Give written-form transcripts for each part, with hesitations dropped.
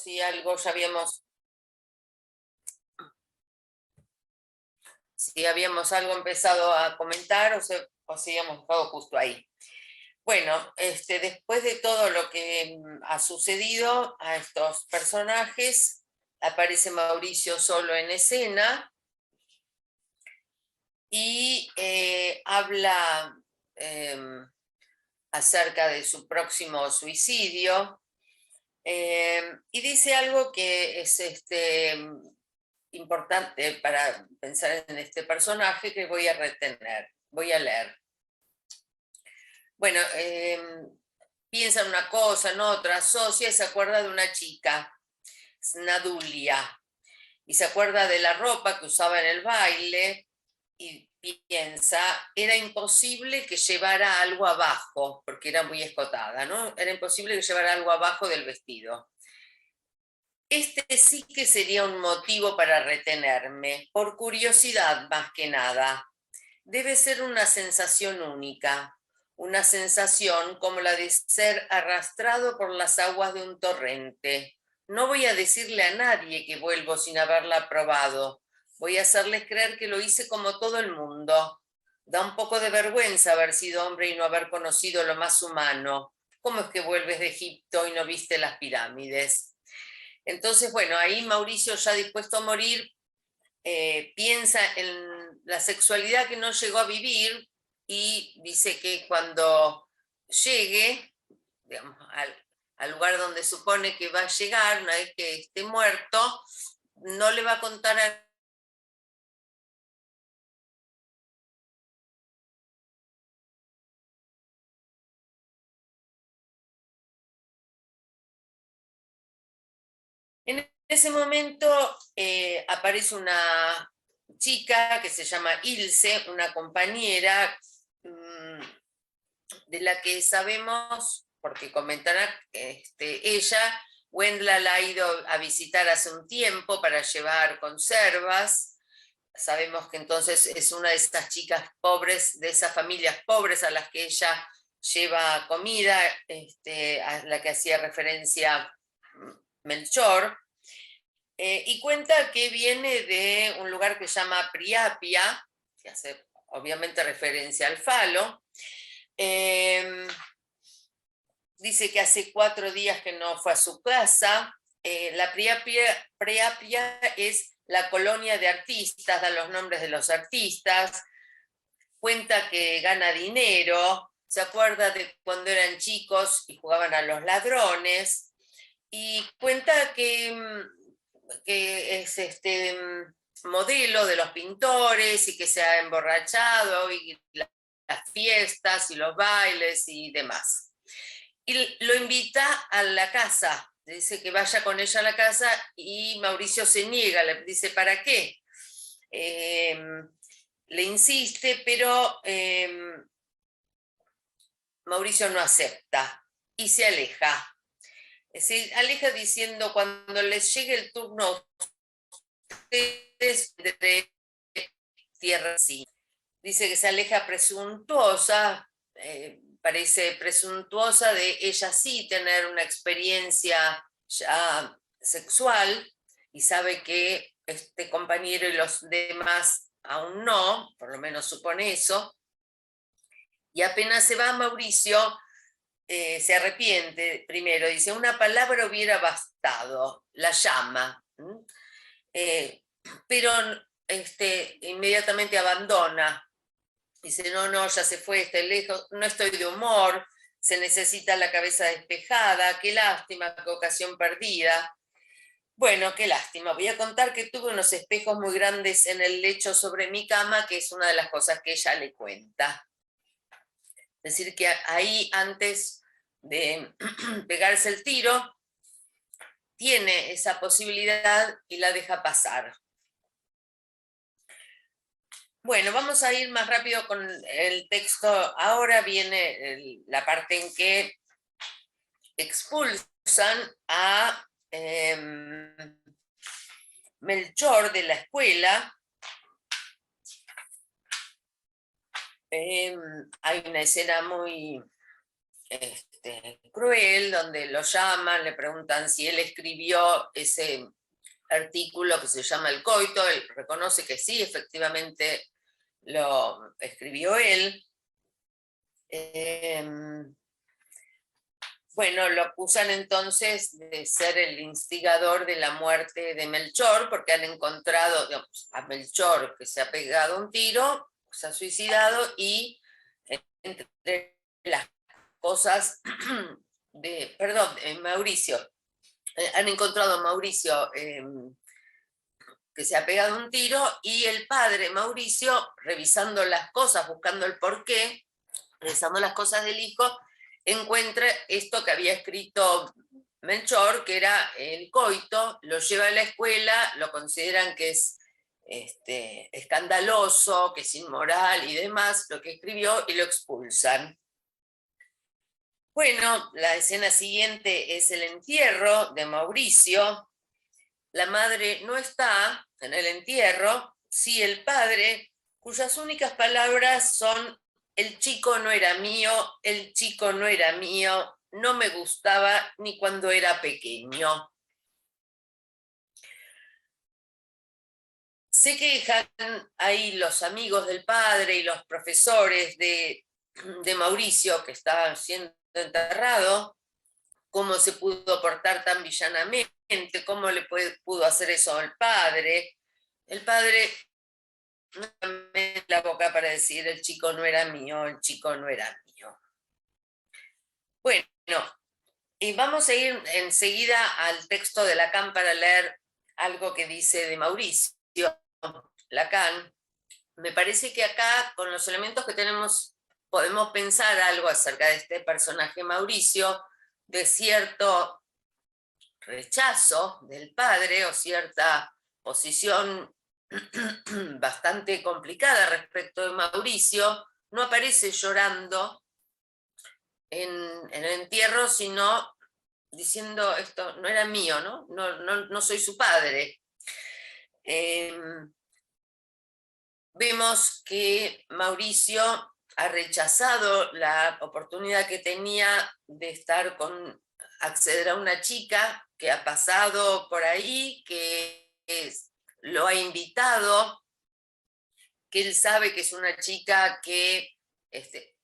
si algo ya habíamos, si habíamos algo empezado a comentar o si habíamos dejado justo ahí. Bueno, después de todo lo que ha sucedido a estos personajes, aparece Mauricio solo en escena y habla acerca de su próximo suicidio y dice algo que es importante para pensar en este personaje que voy a retener, voy a leer. Bueno, piensa en una cosa, en otra, asocia y se acuerda de una chica, Snadulia, y se acuerda de la ropa que usaba en el baile y piensa, era imposible que llevara algo abajo, porque era muy escotada, ¿no? Era imposible que llevara algo abajo del vestido. Este sí que sería un motivo para retenerme, por curiosidad más que nada. Debe ser una sensación única, una sensación como la de ser arrastrado por las aguas de un torrente. No voy a decirle a nadie que vuelvo sin haberla probado. Voy a hacerles creer que lo hice como todo el mundo. Da un poco de vergüenza haber sido hombre y no haber conocido lo más humano. ¿Cómo es que vuelves de Egipto y no viste las pirámides? Entonces, bueno, ahí Mauricio, ya dispuesto a morir, piensa en la sexualidad que no llegó a vivir y dice que cuando llegue, digamos, al lugar donde supone que va a llegar, una vez que esté muerto, no le va a contar a... En ese momento aparece una chica que se llama Ilse, una compañera de la que sabemos, porque comentará ella, Wendla la ha ido a visitar hace un tiempo para llevar conservas. Sabemos que entonces es una de esas chicas pobres, de esas familias pobres a las que ella lleva comida, a la que hacía referencia Melchor, y cuenta que viene de un lugar que se llama Priapia, que hace obviamente referencia al falo. Dice que hace 4 días que no fue a su casa. La Priapia es la colonia de artistas, da los nombres de los artistas, cuenta que gana dinero, se acuerda de cuando eran chicos y jugaban a los ladrones, y cuenta que es modelo de los pintores y que se ha emborrachado y las fiestas y los bailes y demás. Y lo invita a la casa, dice que vaya con ella a la casa y Mauricio se niega, le dice, ¿para qué? Le insiste, pero Mauricio no acepta y se aleja. Se aleja diciendo, cuando les llegue el turno a ustedes, de tierra sí. Dice que se aleja presuntuosa, parece presuntuosa de ella sí tener una experiencia ya sexual y sabe que este compañero y los demás aún no, por lo menos supone eso, y apenas se va Mauricio, se arrepiente primero, dice, una palabra hubiera bastado, la llama, pero inmediatamente abandona. Dice, no, no, ya se fue, está lejos, no estoy de humor, se necesita la cabeza despejada, qué lástima, qué ocasión perdida. Bueno, qué lástima. Voy a contar que tuve unos espejos muy grandes en el lecho sobre mi cama, que es una de las cosas que ella le cuenta. Es decir, que ahí antes de pegarse el tiro, tiene esa posibilidad y la deja pasar. Bueno, vamos a ir más rápido con el texto. Ahora viene la parte en que expulsan a Melchor de la escuela. Hay una escena muy cruel, donde lo llaman, le preguntan si él escribió ese artículo que se llama El Coito. Él reconoce que sí, efectivamente lo escribió él. Bueno, lo acusan entonces de ser el instigador de la muerte de Melchor, porque han encontrado, digamos, a Melchor que se ha pegado un tiro, se ha suicidado, y entre las cosas de, perdón, Mauricio, han encontrado a Mauricio que se ha pegado un tiro, y el padre Mauricio, revisando las cosas, buscando el porqué, revisando las cosas del hijo, encuentra esto que había escrito Melchor, que era el coito, lo lleva a la escuela, lo consideran que es escandaloso, que es inmoral y demás, lo que escribió, y lo expulsan. Bueno, la escena siguiente es el entierro de Mauricio. La madre no está en el entierro, sí el padre, cuyas únicas palabras son: el chico no era mío, el chico no era mío, no me gustaba ni cuando era pequeño. Se quejan ahí los amigos del padre y los profesores de Mauricio, que está siendo enterrado, cómo se pudo portar tan villanamente, cómo le pudo hacer eso al padre. El padre no me la boca para decir: el chico no era mío, el chico no era mío. Bueno, y vamos a ir enseguida al texto de Lacan para leer algo que dice de Mauricio Lacan. Me parece que acá, con los elementos que tenemos, podemos pensar algo acerca de este personaje Mauricio, de cierto rechazo del padre o cierta posición bastante complicada respecto de Mauricio. No aparece llorando en el entierro, sino diciendo: esto no era mío, no soy su padre. Vemos que Mauricio ha rechazado la oportunidad que tenía de acceder a una chica que ha pasado por ahí, que lo ha invitado, que él sabe que es una chica que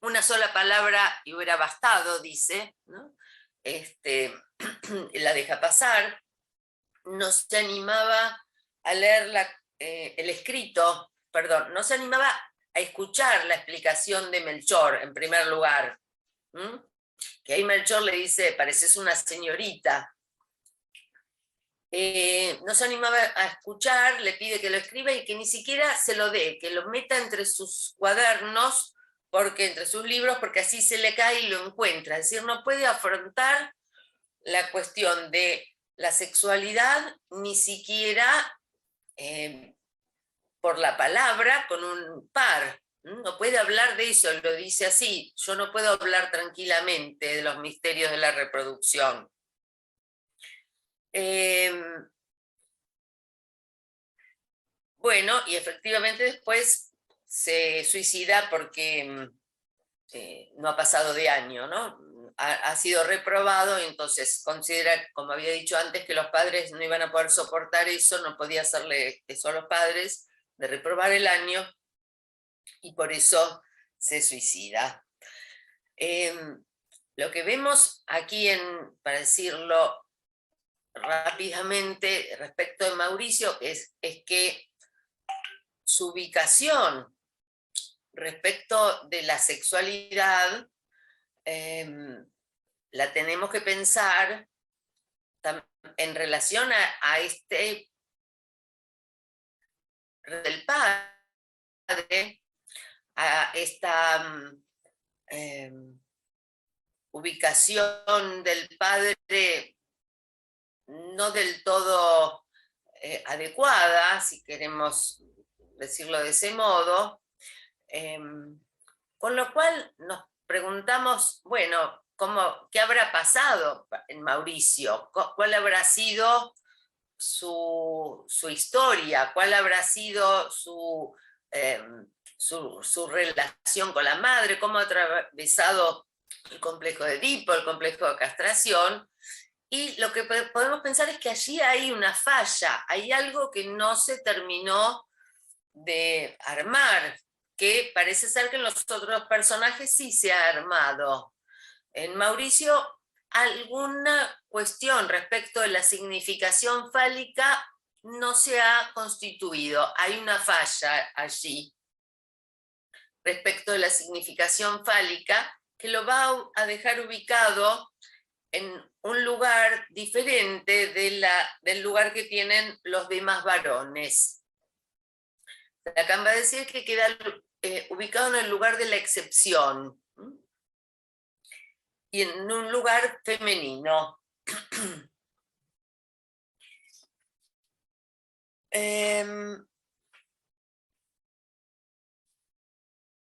una sola palabra y hubiera bastado, dice, ¿no? La deja pasar. No se animaba a leer el escrito, perdón, no se animaba a escuchar la explicación de Melchor, en primer lugar. Que ahí Melchor le dice: pareces una señorita. No se animaba a escuchar, le pide que lo escriba y que ni siquiera se lo dé, que lo meta entre sus cuadernos, entre sus libros, porque así se le cae y lo encuentra. Es decir, no puede afrontar la cuestión de la sexualidad ni siquiera por la palabra con un par. No puede hablar de eso, lo dice así: yo no puedo hablar tranquilamente de los misterios de la reproducción. Bueno, y efectivamente después se suicida porque no ha pasado de año, ¿no? Ha sido reprobado, y entonces considera, como había dicho antes, que los padres no iban a poder soportar eso, no podía hacerle eso a los padres, de reprobar el año, y por eso se suicida. Lo que vemos aquí, para decirlo rápidamente, respecto de Mauricio, es que su ubicación respecto de la sexualidad la tenemos que pensar en relación a del padre, a esta ubicación del padre no del todo adecuada, si queremos decirlo de ese modo, con lo cual nos preguntamos, bueno, ¿qué habrá pasado en Mauricio? ¿Cuál habrá sido su historia? ¿Cuál habrá sido su relación con la madre? ¿Cómo ha atravesado el complejo de Edipo, el complejo de castración, y lo que podemos pensar es que allí hay una falla, hay algo que no se terminó de armar, que parece ser que en los otros personajes sí se ha armado. En Mauricio, alguna cuestión respecto de la significación fálica no se ha constituido, hay una falla allí respecto de la significación fálica que lo va a dejar ubicado en un lugar diferente del lugar que tienen los demás varones. Lacan va a decir que queda ubicado en el lugar de la excepción y en un lugar femenino.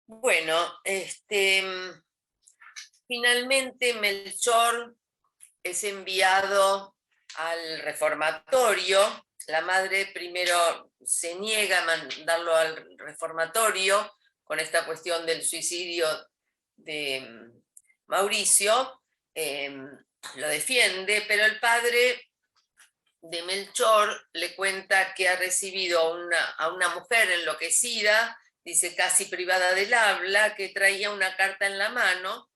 Bueno, finalmente Melchor es enviado al reformatorio. La madre primero se niega a mandarlo al reformatorio con esta cuestión del suicidio de Mauricio, lo defiende, pero el padre de Melchor le cuenta que ha recibido a una mujer enloquecida, dice casi privada del habla, que traía una carta en la mano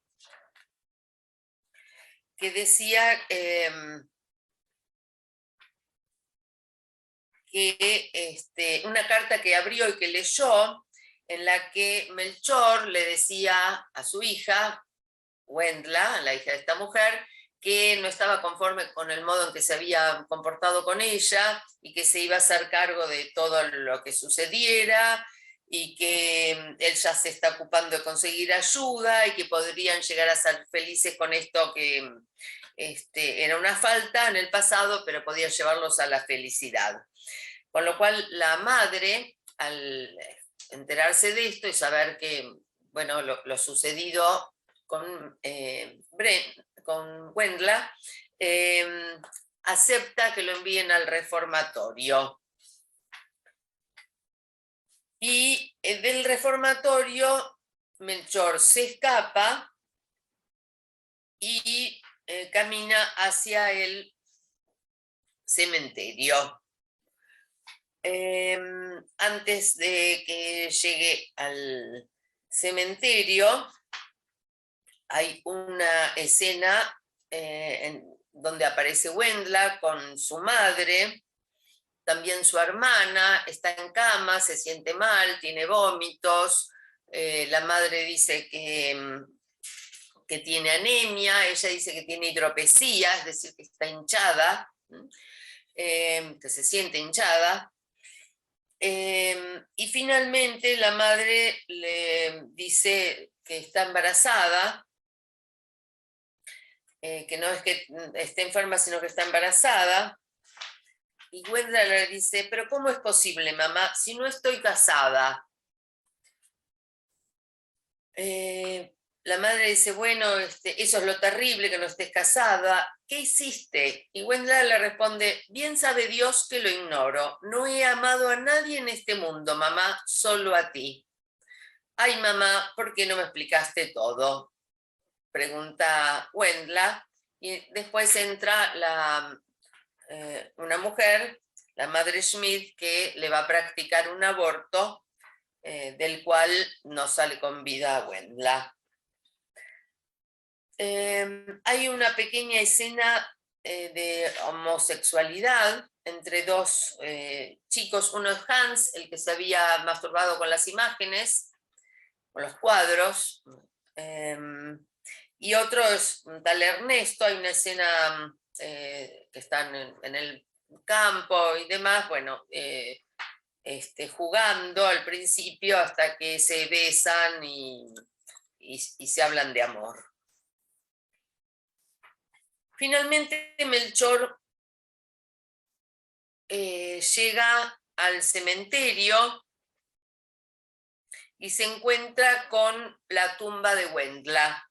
que decía que una carta que abrió y que leyó, en la que Melchor le decía a su hija, Wendla, la hija de esta mujer, que no estaba conforme con el modo en que se había comportado con ella y que se iba a hacer cargo de todo lo que sucediera y que él ya se está ocupando de conseguir ayuda y que podrían llegar a ser felices con esto que era una falta en el pasado, pero podía llevarlos a la felicidad. Con lo cual la madre, al enterarse de esto y saber que, bueno, lo sucedido con Wendla, acepta que lo envíen al reformatorio. Y del reformatorio Melchor se escapa y camina hacia el cementerio. Antes de que llegue al cementerio, hay una escena donde aparece Wendla con su madre, también su hermana, está en cama, se siente mal, tiene vómitos, la madre dice que tiene anemia, ella dice que tiene hidropesía, es decir, que está hinchada, que se siente hinchada. Y finalmente la madre le dice que está embarazada, que no es que esté enferma, sino que está embarazada. Y Wendla le dice, pero ¿cómo es posible, mamá, si no estoy casada? La madre dice, bueno, eso es lo terrible, que no estés casada. ¿Qué hiciste? Y Wendla le responde, bien sabe Dios que lo ignoro. No he amado a nadie en este mundo, mamá, solo a ti. Ay, mamá, ¿por qué no me explicaste todo? Pregunta Wendla. Y después entra una mujer, la madre Schmidt, que le va a practicar un aborto, del cual no sale con vida a Wendla. Hay una pequeña escena de homosexualidad entre dos chicos. Uno es Hans, el que se había masturbado con las imágenes, con los cuadros, y otro es un tal Ernesto. Hay una escena que están en el campo y demás, bueno, jugando al principio hasta que se besan y se hablan de amor. Finalmente Melchor llega al cementerio y se encuentra con la tumba de Wendla.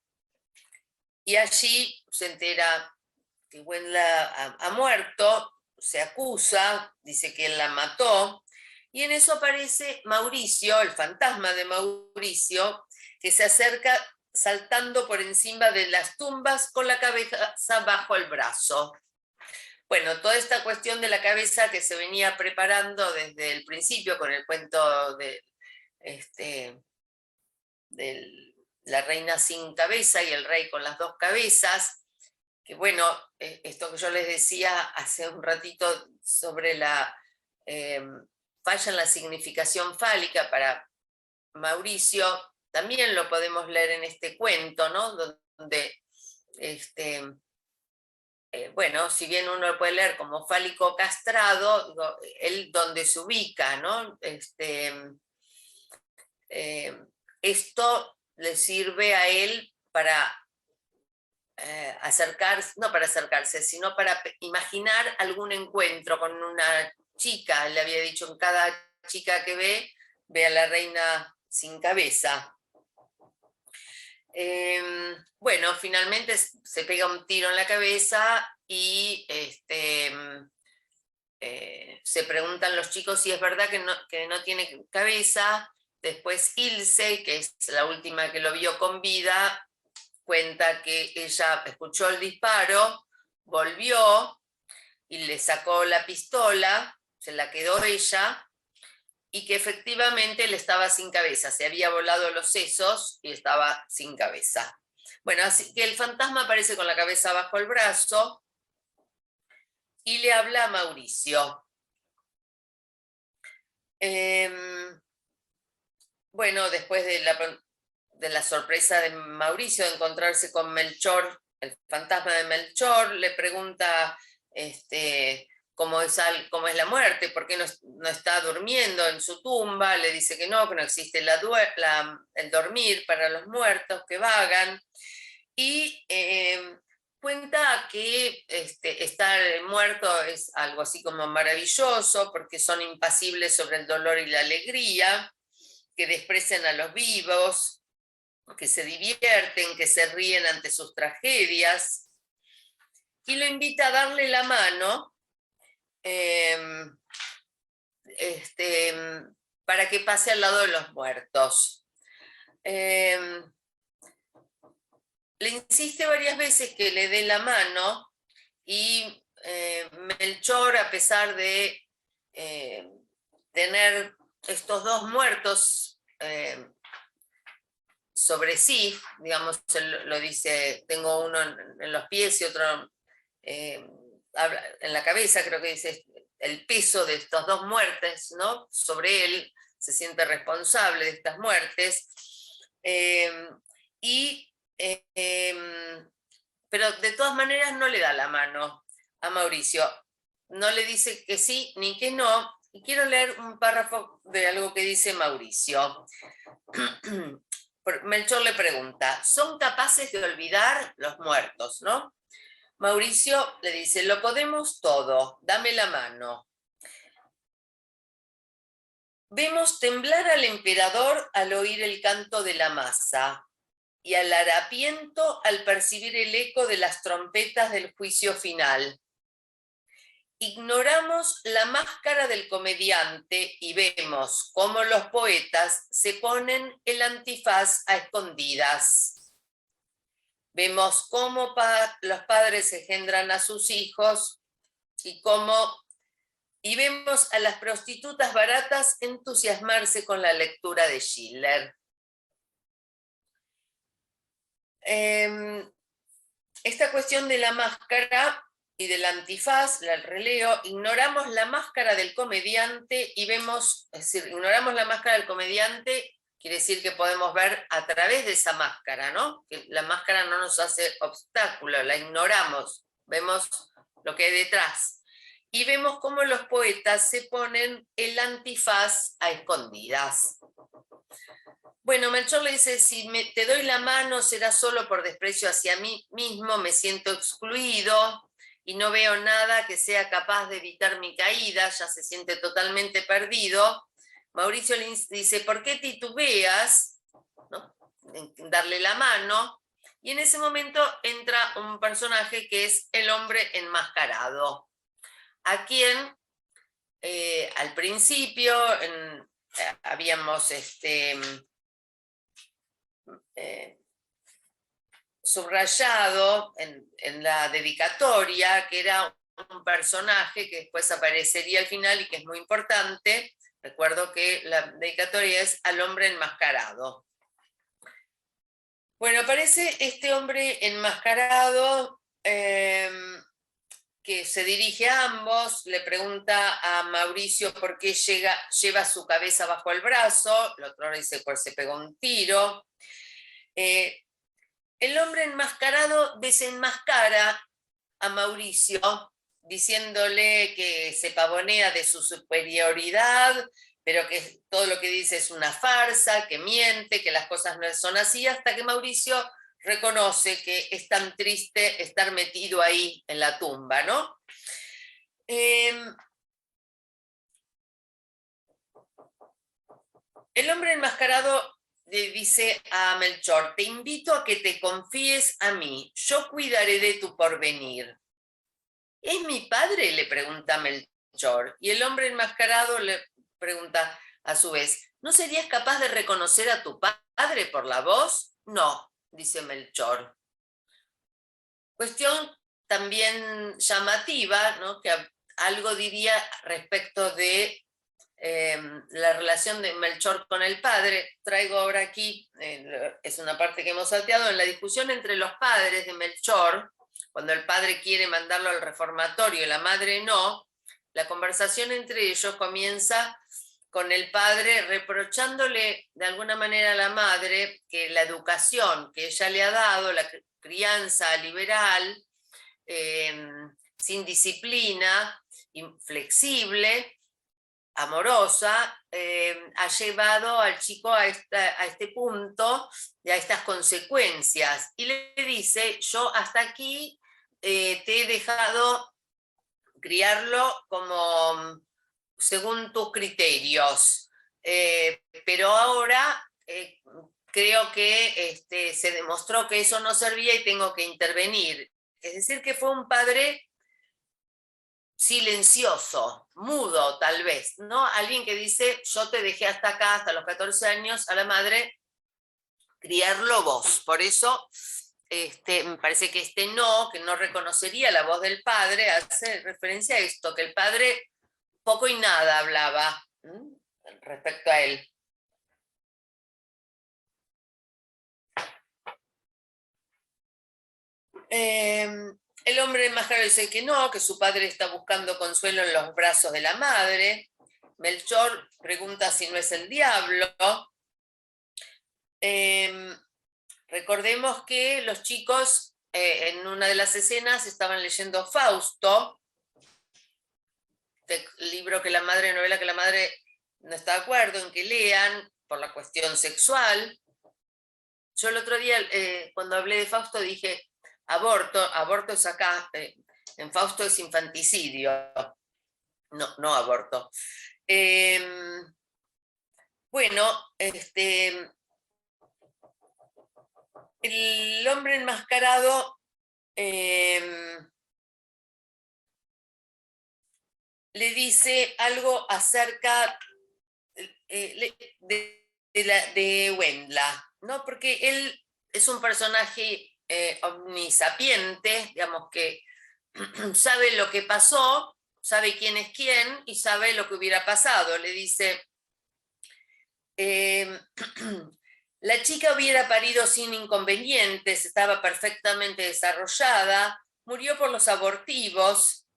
Y allí se entera que Wendla ha muerto, se acusa, dice que él la mató, y en eso aparece Mauricio, el fantasma de Mauricio, que se acerca saltando por encima de las tumbas con la cabeza bajo el brazo. Bueno, toda esta cuestión de la cabeza que se venía preparando desde el principio con el cuento de la reina sin cabeza y el rey con las dos cabezas, que bueno, esto que yo les decía hace un ratito sobre la falla en la significación fálica para Mauricio, también lo podemos leer en este cuento, ¿no? Donde, bueno, si bien uno lo puede leer como fálico castrado, él donde se ubica, ¿no? Esto le sirve a él para acercarse, no para acercarse, sino para imaginar algún encuentro con una chica. Le había dicho, en cada chica que ve a la reina sin cabeza. Bueno, finalmente se pega un tiro en la cabeza y se preguntan los chicos si es verdad que no tiene cabeza. Después Ilse, que es la última que lo vio con vida, cuenta que ella escuchó el disparo, volvió y le sacó la pistola, se la quedó ella, y que efectivamente él estaba sin cabeza, se había volado los sesos y estaba sin cabeza. Bueno, así que el fantasma aparece con la cabeza bajo el brazo y le habla a Mauricio. Bueno, después de la sorpresa de Mauricio de encontrarse con Melchor, el fantasma de Melchor, le pregunta cómo es la muerte, por qué no está durmiendo en su tumba. Le dice que no existe el dormir para los muertos que vagan. Y cuenta que estar muerto es algo así como maravilloso, porque son impasibles sobre el dolor y la alegría, que desprecian a los vivos, que se divierten, que se ríen ante sus tragedias, y lo invita a darle la mano para que pase al lado de los muertos. Le insiste varias veces que le dé la mano y Melchor, a pesar de tener estos dos muertos sobre sí, digamos, él lo dice, tengo uno en los pies y otro en la cabeza, creo que dice el peso de estas dos muertes, ¿no? Sobre él, se siente responsable de estas muertes. Pero de todas maneras no le da la mano a Mauricio. No le dice que sí ni que no. Y quiero leer un párrafo de algo que dice Mauricio. Melchor le pregunta, ¿son capaces de olvidar los muertos, no? Mauricio le dice, lo podemos todo, dame la mano. Vemos temblar al emperador al oír el canto de la masa y al harapiento al percibir el eco de las trompetas del juicio final. Ignoramos la máscara del comediante y vemos cómo los poetas se ponen el antifaz a escondidas. Vemos cómo los padres engendran a sus hijos y vemos a las prostitutas baratas entusiasmarse con la lectura de Schiller. Esta cuestión de la máscara y del antifaz, la releo, ignoramos la máscara del comediante y vemos, es decir, ignoramos la máscara del comediante, quiere decir que podemos ver a través de esa máscara, ¿no? Que la máscara no nos hace obstáculo, la ignoramos, vemos lo que hay detrás. Y vemos cómo los poetas se ponen el antifaz a escondidas. Bueno, Melchor le dice, si te doy la mano será solo por desprecio hacia mí mismo, me siento excluido y no veo nada que sea capaz de evitar mi caída, ya se siente totalmente perdido. Mauricio le dice, ¿por qué titubeas? ¿No? En darle la mano. Y en ese momento entra un personaje que es el hombre enmascarado, a quien al principio habíamos subrayado en la dedicatoria, que era un personaje que después aparecería al final y que es muy importante. Recuerdo que la dedicatoria es al hombre enmascarado. Bueno, aparece este hombre enmascarado que se dirige a ambos, le pregunta a Mauricio por qué lleva su cabeza bajo el brazo, el otro le dice pues se pegó un tiro. El hombre enmascarado desenmascara a Mauricio diciéndole que se pavonea de su superioridad, pero que todo lo que dice es una farsa, que miente, que las cosas no son así, hasta que Mauricio reconoce que es tan triste estar metido ahí en la tumba, ¿no? El hombre enmascarado le dice a Melchor, te invito a que te confíes a mí, yo cuidaré de tu porvenir. ¿Es mi padre?, le pregunta Melchor, y el hombre enmascarado le pregunta a su vez, ¿no serías capaz de reconocer a tu padre por la voz? No, dice Melchor. Cuestión también llamativa, ¿no?, que algo diría respecto de la relación de Melchor con el padre. Traigo ahora aquí, es una parte que hemos salteado, en la discusión entre los padres de Melchor, cuando el padre quiere mandarlo al reformatorio y la madre no, la conversación entre ellos comienza con el padre reprochándole de alguna manera a la madre que la educación que ella le ha dado, la crianza liberal, sin disciplina, inflexible, amorosa, ha llevado al chico a este punto, y a estas consecuencias. Y le dice, yo hasta aquí te he dejado criarlo como según tus criterios, pero ahora creo que se demostró que eso no servía y tengo que intervenir. Es decir, que fue un padre silencioso, mudo tal vez, ¿no? Alguien que dice, yo te dejé hasta acá, hasta los 14 años, a la madre, criarlo vos. Por eso me parece que no, que no reconocería la voz del padre, hace referencia a esto, que el padre poco y nada hablaba respecto a él. El hombre enmascarado dice que no, que su padre está buscando consuelo en los brazos de la madre. Melchor pregunta si no es el diablo. Recordemos que los chicos en una de las escenas estaban leyendo Fausto, este libro que la madre, novela que la madre no está de acuerdo en que lean por la cuestión sexual. Yo el otro día, cuando hablé de Fausto, dije, aborto es acá, en Fausto es infanticidio, no aborto. Bueno, el hombre enmascarado le dice algo acerca de Wendla, ¿no? Porque él es un personaje omnisapiente, digamos que sabe lo que pasó, sabe quién es quién y sabe lo que hubiera pasado. Le dice, la chica hubiera parido sin inconvenientes, estaba perfectamente desarrollada, murió por los abortivos.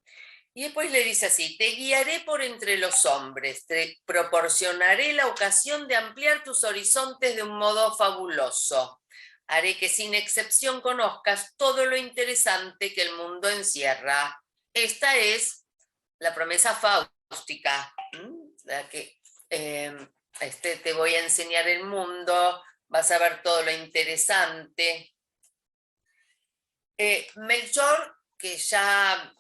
Y después le dice así, te guiaré por entre los hombres, te proporcionaré la ocasión de ampliar tus horizontes de un modo fabuloso. Haré que sin excepción conozcas todo lo interesante que el mundo encierra. Esta es la promesa fáustica, la que te voy a enseñar el mundo, vas a ver todo lo interesante. Melchor, que ya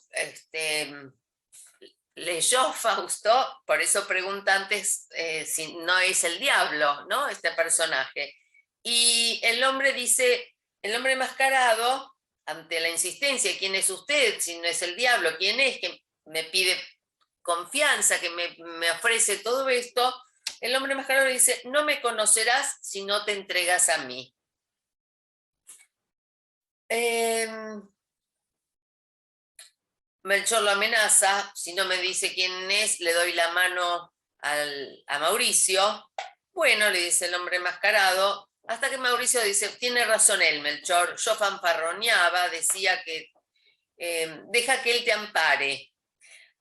leyó Fausto, por eso pregunta antes si no es el diablo, ¿no? Este personaje. Y el hombre dice, el hombre enmascarado, ante la insistencia, ¿quién es usted? Si no es el diablo, ¿quién es? Que me pide confianza, que me ofrece todo esto. El hombre enmascarado dice, no me conocerás si no te entregas a mí. Melchor lo amenaza, si no me dice quién es, le doy la mano a Mauricio. Bueno, le dice el hombre enmascarado, hasta que Mauricio dice, tiene razón él, Melchor, yo fanfarroneaba, decía que deja que él te ampare,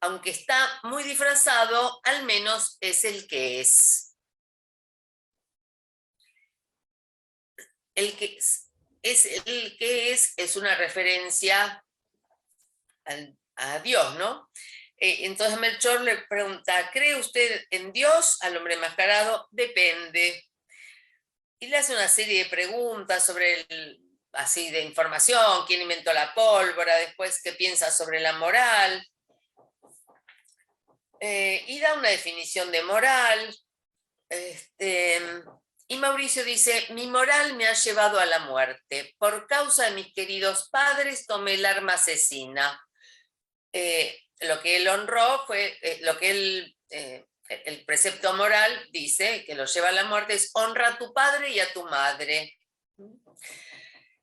aunque está muy disfrazado, al menos es el que es. El que es el que es una referencia a Dios, ¿no? Entonces Melchor le pregunta, ¿cree usted en Dios? Al hombre enmascarado, depende. Y le hace una serie de preguntas sobre así de información, quién inventó la pólvora, después qué piensa sobre la moral, y da una definición de moral. Y Mauricio dice, mi moral me ha llevado a la muerte. Por causa de mis queridos padres tomé el arma asesina. Lo que él honró fue, lo que él, el precepto moral dice, que lo lleva a la muerte, es honra a tu padre y a tu madre.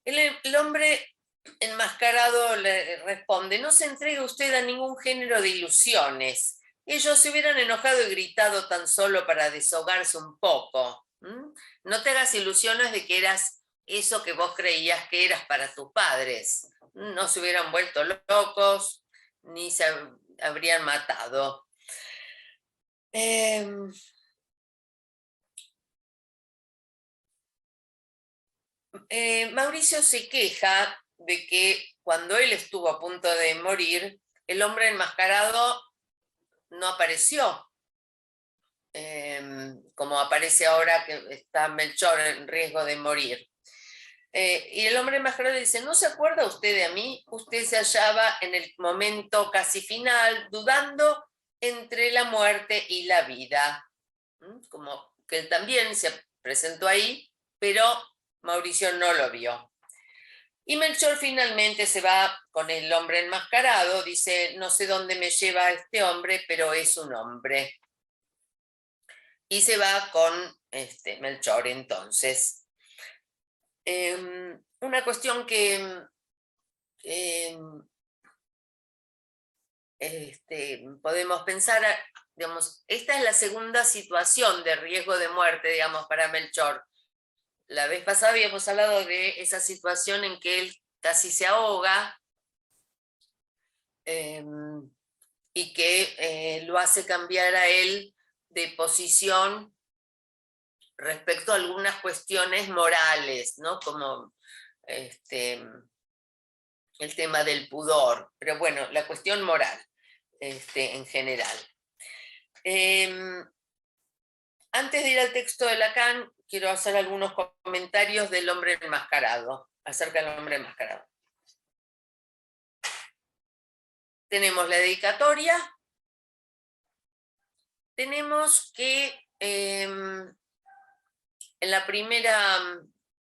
El hombre enmascarado le responde, no se entregue usted a ningún género de ilusiones. Ellos se hubieran enojado y gritado tan solo para desahogarse un poco. No te hagas ilusiones de que eras eso que vos creías que eras para tus padres. No se hubieran vuelto locos, ni se habrían matado. Mauricio se queja de que cuando él estuvo a punto de morir, el hombre enmascarado no apareció, como aparece ahora que está Melchor en riesgo de morir. Y el hombre enmascarado dice, ¿no se acuerda usted de mí? Usted se hallaba en el momento casi final, dudando entre la muerte y la vida. Como que él también se presentó ahí, pero Mauricio no lo vio. Y Melchor finalmente se va con el hombre enmascarado, dice, no sé dónde me lleva este hombre, pero es un hombre. Y se va con Melchor entonces. Una cuestión que podemos pensar, digamos, esta es la segunda situación de riesgo de muerte, digamos, para Melchor. La vez pasada habíamos hablado de esa situación en que él casi se ahoga y que lo hace cambiar a él de posición respecto a algunas cuestiones morales, ¿no? Como el tema del pudor, pero bueno, la cuestión moral en general. Antes de ir al texto de Lacan, quiero hacer algunos comentarios del hombre enmascarado, acerca del hombre enmascarado. Tenemos la dedicatoria, tenemos que en la primera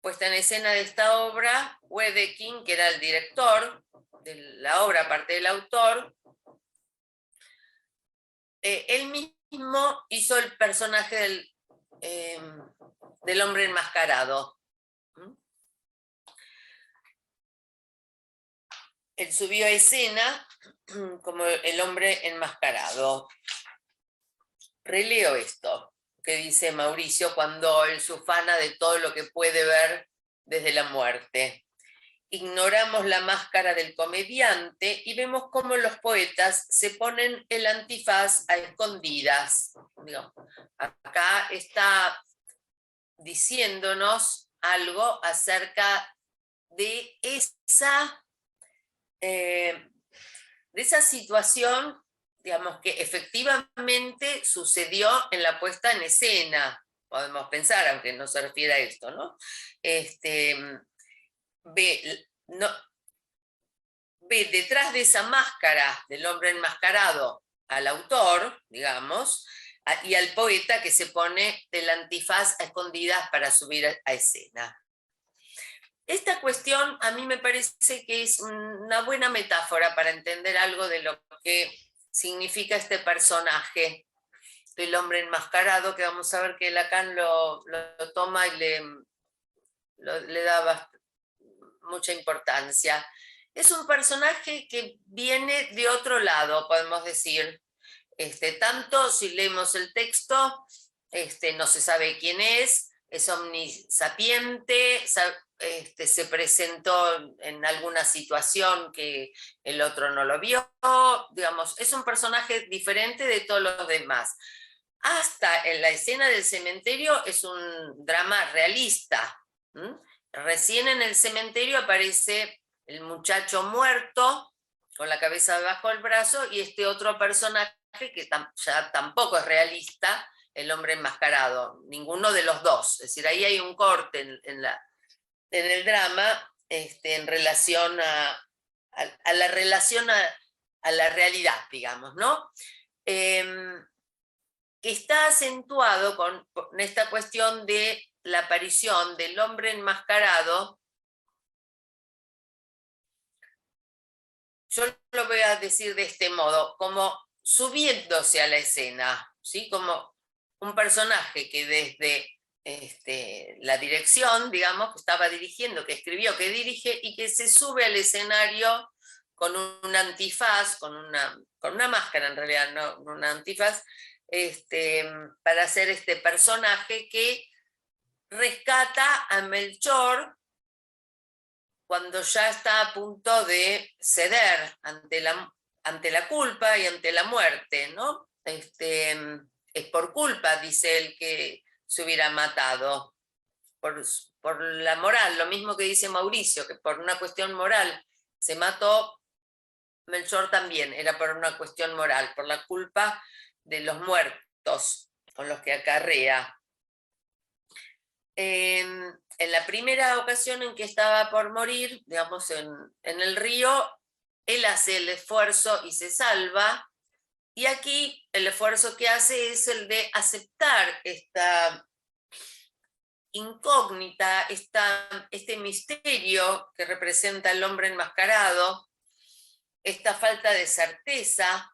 puesta en escena de esta obra, Wedekind, que era el director de la obra, aparte del autor, él mismo hizo el personaje del hombre enmascarado. Él subió a escena como el hombre enmascarado. Releo esto que dice Mauricio cuando él se ufana de todo lo que puede ver desde la muerte. Ignoramos la máscara del comediante y vemos cómo los poetas se ponen el antifaz a escondidas. Acá está diciéndonos algo acerca de esa situación, digamos, que efectivamente sucedió en la puesta en escena. Podemos pensar, aunque no se refiere a esto, ¿no? Ve detrás de esa máscara del hombre enmascarado al autor, digamos, y al poeta que se pone del antifaz a escondidas para subir a escena. Esta cuestión a mí me parece que es una buena metáfora para entender algo de lo que significa este personaje del hombre enmascarado, que vamos a ver que Lacan lo toma y le da mucha importancia. Es un personaje que viene de otro lado, podemos decir. Tanto si leemos el texto, no se sabe quién es omnisapiente, se presentó en alguna situación que el otro no lo vio, digamos, es un personaje diferente de todos los demás. Hasta en la escena del cementerio es un drama realista. Recién en el cementerio aparece el muchacho muerto con la cabeza debajo del brazo y este otro personaje que ya tampoco es realista, el hombre enmascarado, ninguno de los dos. Es decir, ahí hay un corte en el drama en relación a la relación a la realidad, digamos, ¿no? Que está acentuado con esta cuestión de la aparición del hombre enmascarado. Yo lo voy a decir de este modo, como subiéndose a la escena, ¿sí? Como un personaje que desde la dirección, digamos, que estaba dirigiendo, que escribió, que dirige, y que se sube al escenario con un antifaz, con una máscara en realidad, no una antifaz, para hacer este personaje que rescata a Melchor cuando ya está a punto de ceder ante la culpa y ante la muerte, ¿no? Es por culpa, dice él, que se hubiera matado, por la moral, lo mismo que dice Mauricio, que por una cuestión moral se mató. Melchor también era por una cuestión moral, por la culpa de los muertos con los que acarrea. En la primera ocasión en que estaba por morir, digamos, en el río, él hace el esfuerzo y se salva, y aquí el esfuerzo que hace es el de aceptar esta incógnita, este misterio que representa el hombre enmascarado, esta falta de certeza,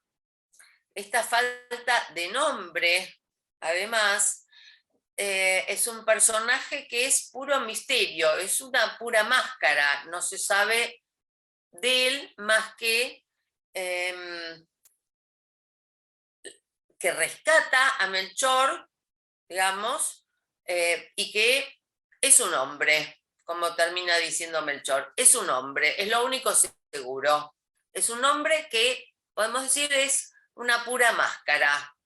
esta falta de nombre, además. Es un personaje que es puro misterio, es una pura máscara, no se sabe de él más que rescata a Melchor, digamos, y que es un hombre, como termina diciendo Melchor, es un hombre, es lo único seguro, es un hombre que, podemos decir, es una pura máscara,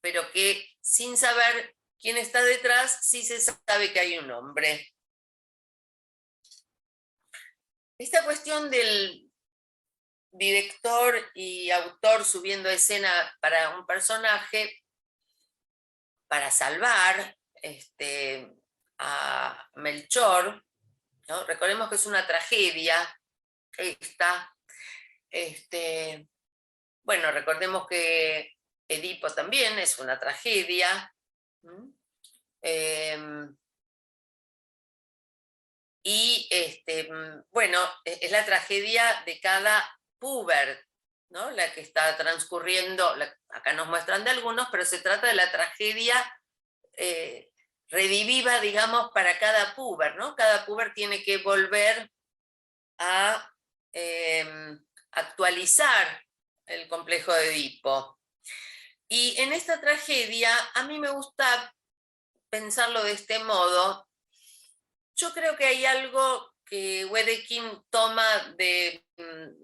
pero que sin saber quién está detrás, sí se sabe que hay un hombre. Esta cuestión del director y autor subiendo a escena para un personaje, para salvar a Melchor, ¿no? Recordemos que es una tragedia esta. Bueno, recordemos que Edipo también es una tragedia. Y bueno, es la tragedia de cada puber, ¿no? La que está transcurriendo, acá nos muestran de algunos, pero se trata de la tragedia rediviva, digamos, para cada puber, ¿no? Cada puber tiene que volver a actualizar el complejo de Edipo. Y en esta tragedia, a mí me gusta pensarlo de este modo. Yo creo que hay algo que Wedekind toma de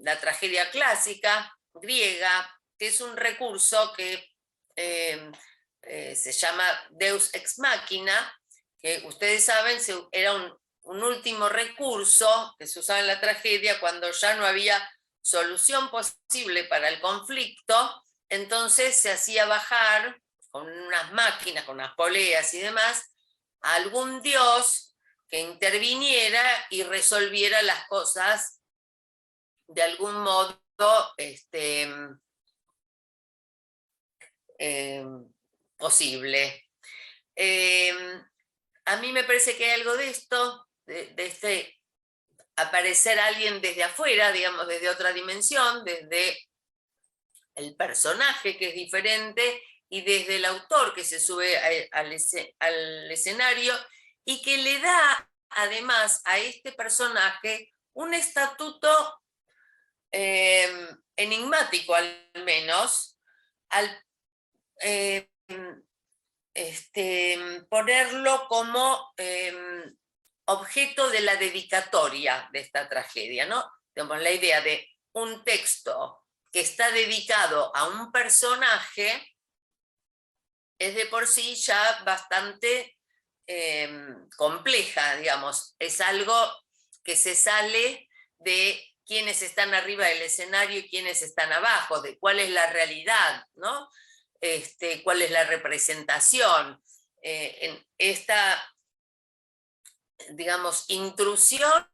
la tragedia clásica griega, que es un recurso que se llama Deus ex machina, que ustedes saben era un último recurso que se usaba en la tragedia cuando ya no había solución posible para el conflicto, entonces se hacía bajar con unas máquinas, con unas poleas y demás, a algún dios que interviniera y resolviera las cosas de algún modo posible. A mí me parece que hay algo de esto, de aparecer alguien desde afuera, digamos, desde otra dimensión, desde el personaje que es diferente y desde el autor que se sube al escenario y que le da además a este personaje un estatuto enigmático, al menos, al ponerlo como objeto de la dedicatoria de esta tragedia, ¿no? Digamos, la idea de un texto que está dedicado a un personaje es de por sí ya bastante compleja, digamos, es algo que se sale de quiénes están arriba del escenario y quiénes están abajo, de cuál es la realidad, ¿no? Cuál es la representación, en esta, digamos, intrusión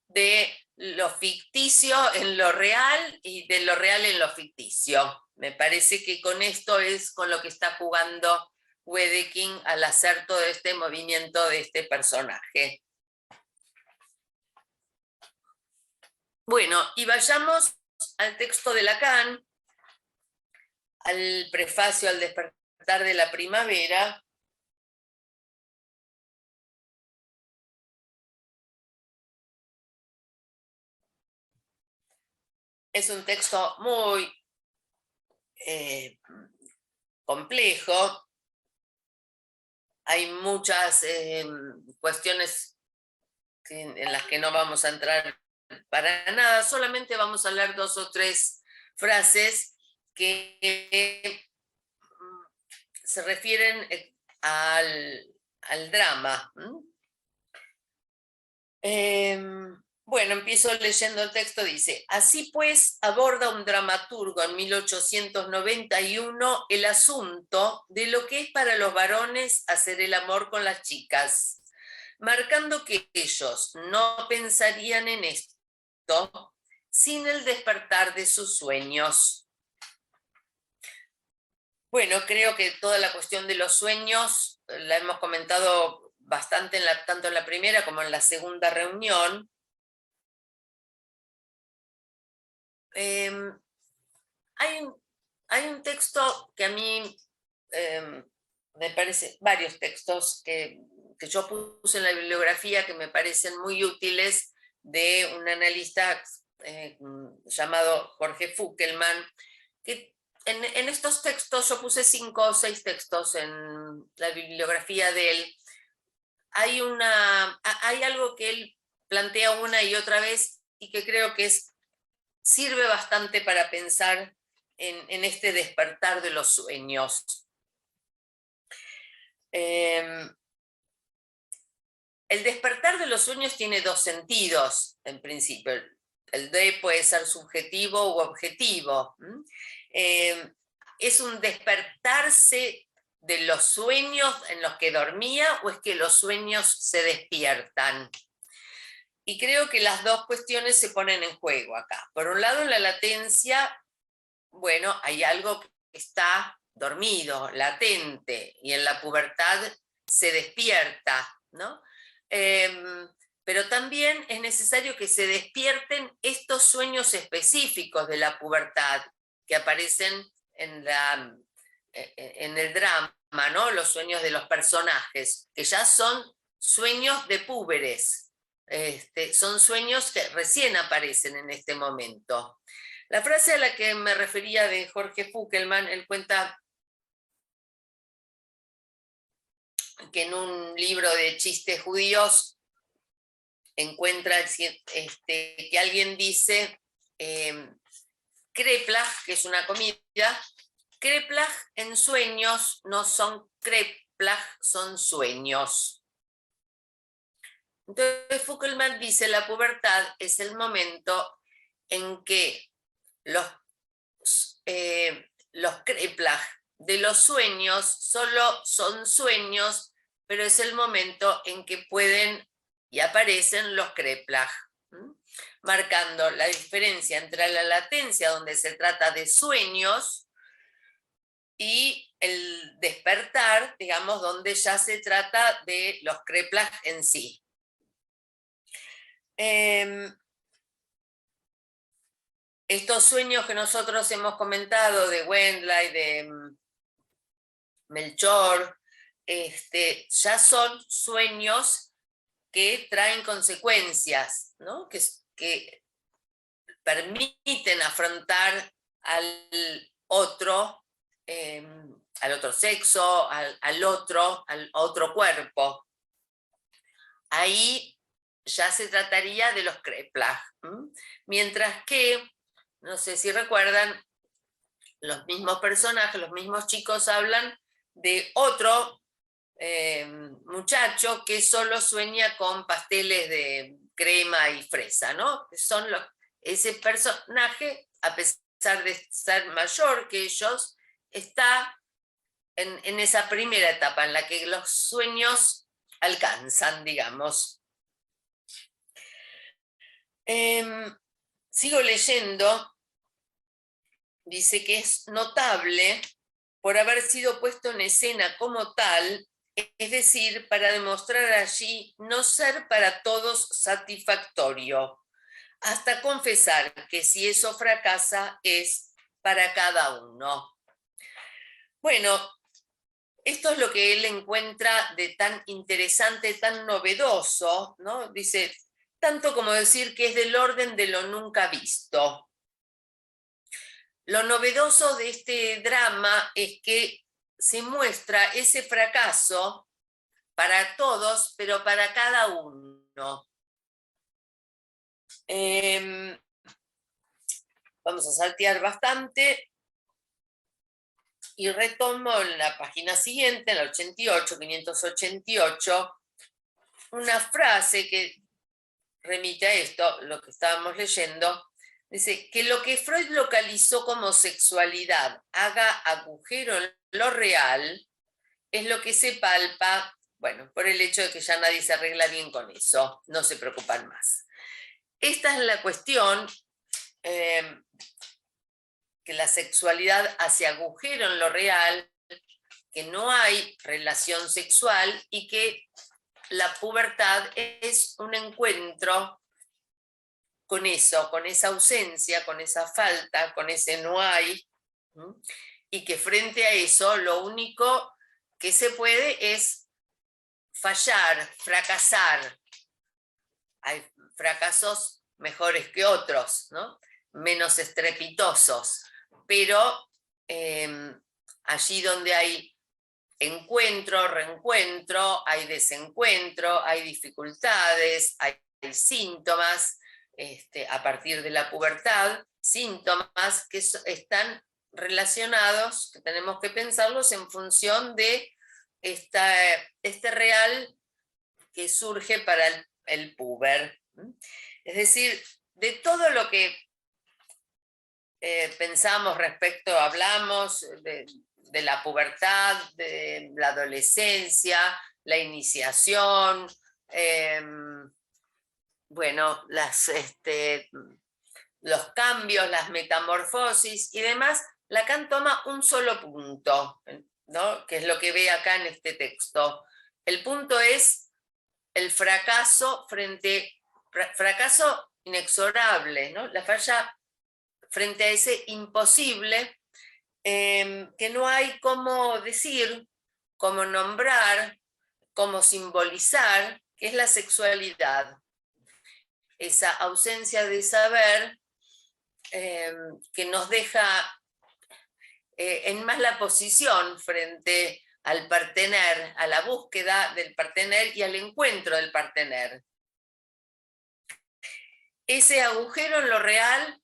de lo ficticio en lo real y de lo real en lo ficticio. Me parece que con esto es con lo que está jugando Wedekind al hacer todo este movimiento de este personaje. Bueno, y vayamos al texto de Lacan, al prefacio al despertar de la primavera. Es un texto muy complejo. Hay muchas cuestiones en las que no vamos a entrar para nada, solamente vamos a hablar 2 o 3 frases que se refieren al drama. Bueno, empiezo leyendo el texto, dice: así pues aborda un dramaturgo en 1891 el asunto de lo que es para los varones hacer el amor con las chicas, marcando que ellos no pensarían en esto sin el despertar de sus sueños. Bueno, creo que toda la cuestión de los sueños la hemos comentado bastante tanto en la primera como en la segunda reunión. Hay un texto que a mí me parece, varios textos que yo puse en la bibliografía que me parecen muy útiles, de un analista llamado Jorge Fuckelman, que en estos textos, yo puse 5 o 6 textos en la bibliografía de él, hay algo que él plantea una y otra vez y que creo que sirve bastante para pensar en este despertar de los sueños. El despertar de los sueños tiene 2 sentidos, en principio. El de puede ser subjetivo u objetivo. ¿Es un despertarse de los sueños en los que dormía o es que los sueños se despiertan? Y creo que las 2 cuestiones se ponen en juego acá. Por un lado, en la latencia, bueno, hay algo que está dormido, latente, y en la pubertad se despierta, ¿no? Pero también es necesario que se despierten estos sueños específicos de la pubertad que aparecen en el drama, ¿no? Los sueños de los personajes, que ya son sueños de púberes, son sueños que recién aparecen en este momento. La frase a la que me refería de Jorge Fuckelman, él cuenta que en un libro de chistes judíos encuentra que alguien dice kreplach, que es una comida, kreplach en sueños no son kreplach, son sueños. Entonces Fuckelman dice: la pubertad es el momento en que los kreplach de los sueños solo son sueños, pero es el momento en que pueden y aparecen los kreplach, marcando la diferencia entre la latencia, donde se trata de sueños, y el despertar, digamos, donde ya se trata de los kreplach en sí. Estos sueños que nosotros hemos comentado de Wendla y de Melchor, ya son sueños que traen consecuencias, ¿no? Que permiten afrontar al otro sexo, al otro cuerpo. Ahí ya se trataría de los Kreplach. Mientras que, no sé si recuerdan, los mismos personajes, los mismos chicos hablan de otro muchacho que solo sueña con pasteles de crema y fresa, ¿no? Ese personaje, a pesar de ser mayor que ellos, está en esa primera etapa en la que los sueños alcanzan, digamos. Sigo leyendo. Dice que es notable por haber sido puesto en escena como tal, es decir, para demostrar allí no ser para todos satisfactorio, hasta confesar que si eso fracasa es para cada uno. Bueno, esto es lo que él encuentra de tan interesante, tan novedoso, ¿no? Dice, tanto como decir que es del orden de lo nunca visto. Lo novedoso de este drama es que se muestra ese fracaso para todos, pero para cada uno. Vamos a saltear bastante y retomo en la página siguiente, en la 88, 588, una frase que remite a esto, lo que estábamos leyendo. Dice que lo que Freud localizó como sexualidad haga agujero en lo real es lo que se palpa, bueno, por el hecho de que ya nadie se arregla bien con eso, no se preocupan más. Esta es la cuestión, que la sexualidad hace agujero en lo real, que no hay relación sexual y que la pubertad es un encuentro con eso, con esa ausencia, con esa falta, con ese no hay, y que frente a eso lo único que se puede es fallar, fracasar. Hay fracasos mejores que otros, ¿no? Menos estrepitosos, pero allí donde hay encuentro, reencuentro, hay desencuentro, hay dificultades, hay síntomas, a partir de la pubertad, síntomas que están relacionados, que tenemos que pensarlos en función de este real que surge para el puber. Es decir, de todo lo que pensamos respecto, hablamos de la pubertad, de la adolescencia, la iniciación, bueno, los cambios, las metamorfosis y demás, Lacan toma un solo punto, ¿no? Que es lo que ve acá en este texto. El punto es el fracaso fracaso inexorable, ¿no? La falla frente a ese imposible, que no hay cómo decir, cómo nombrar, cómo simbolizar, que es la sexualidad. Esa ausencia de saber que nos deja en más la posición frente al partener, a la búsqueda del partener y al encuentro del partener. Ese agujero en lo real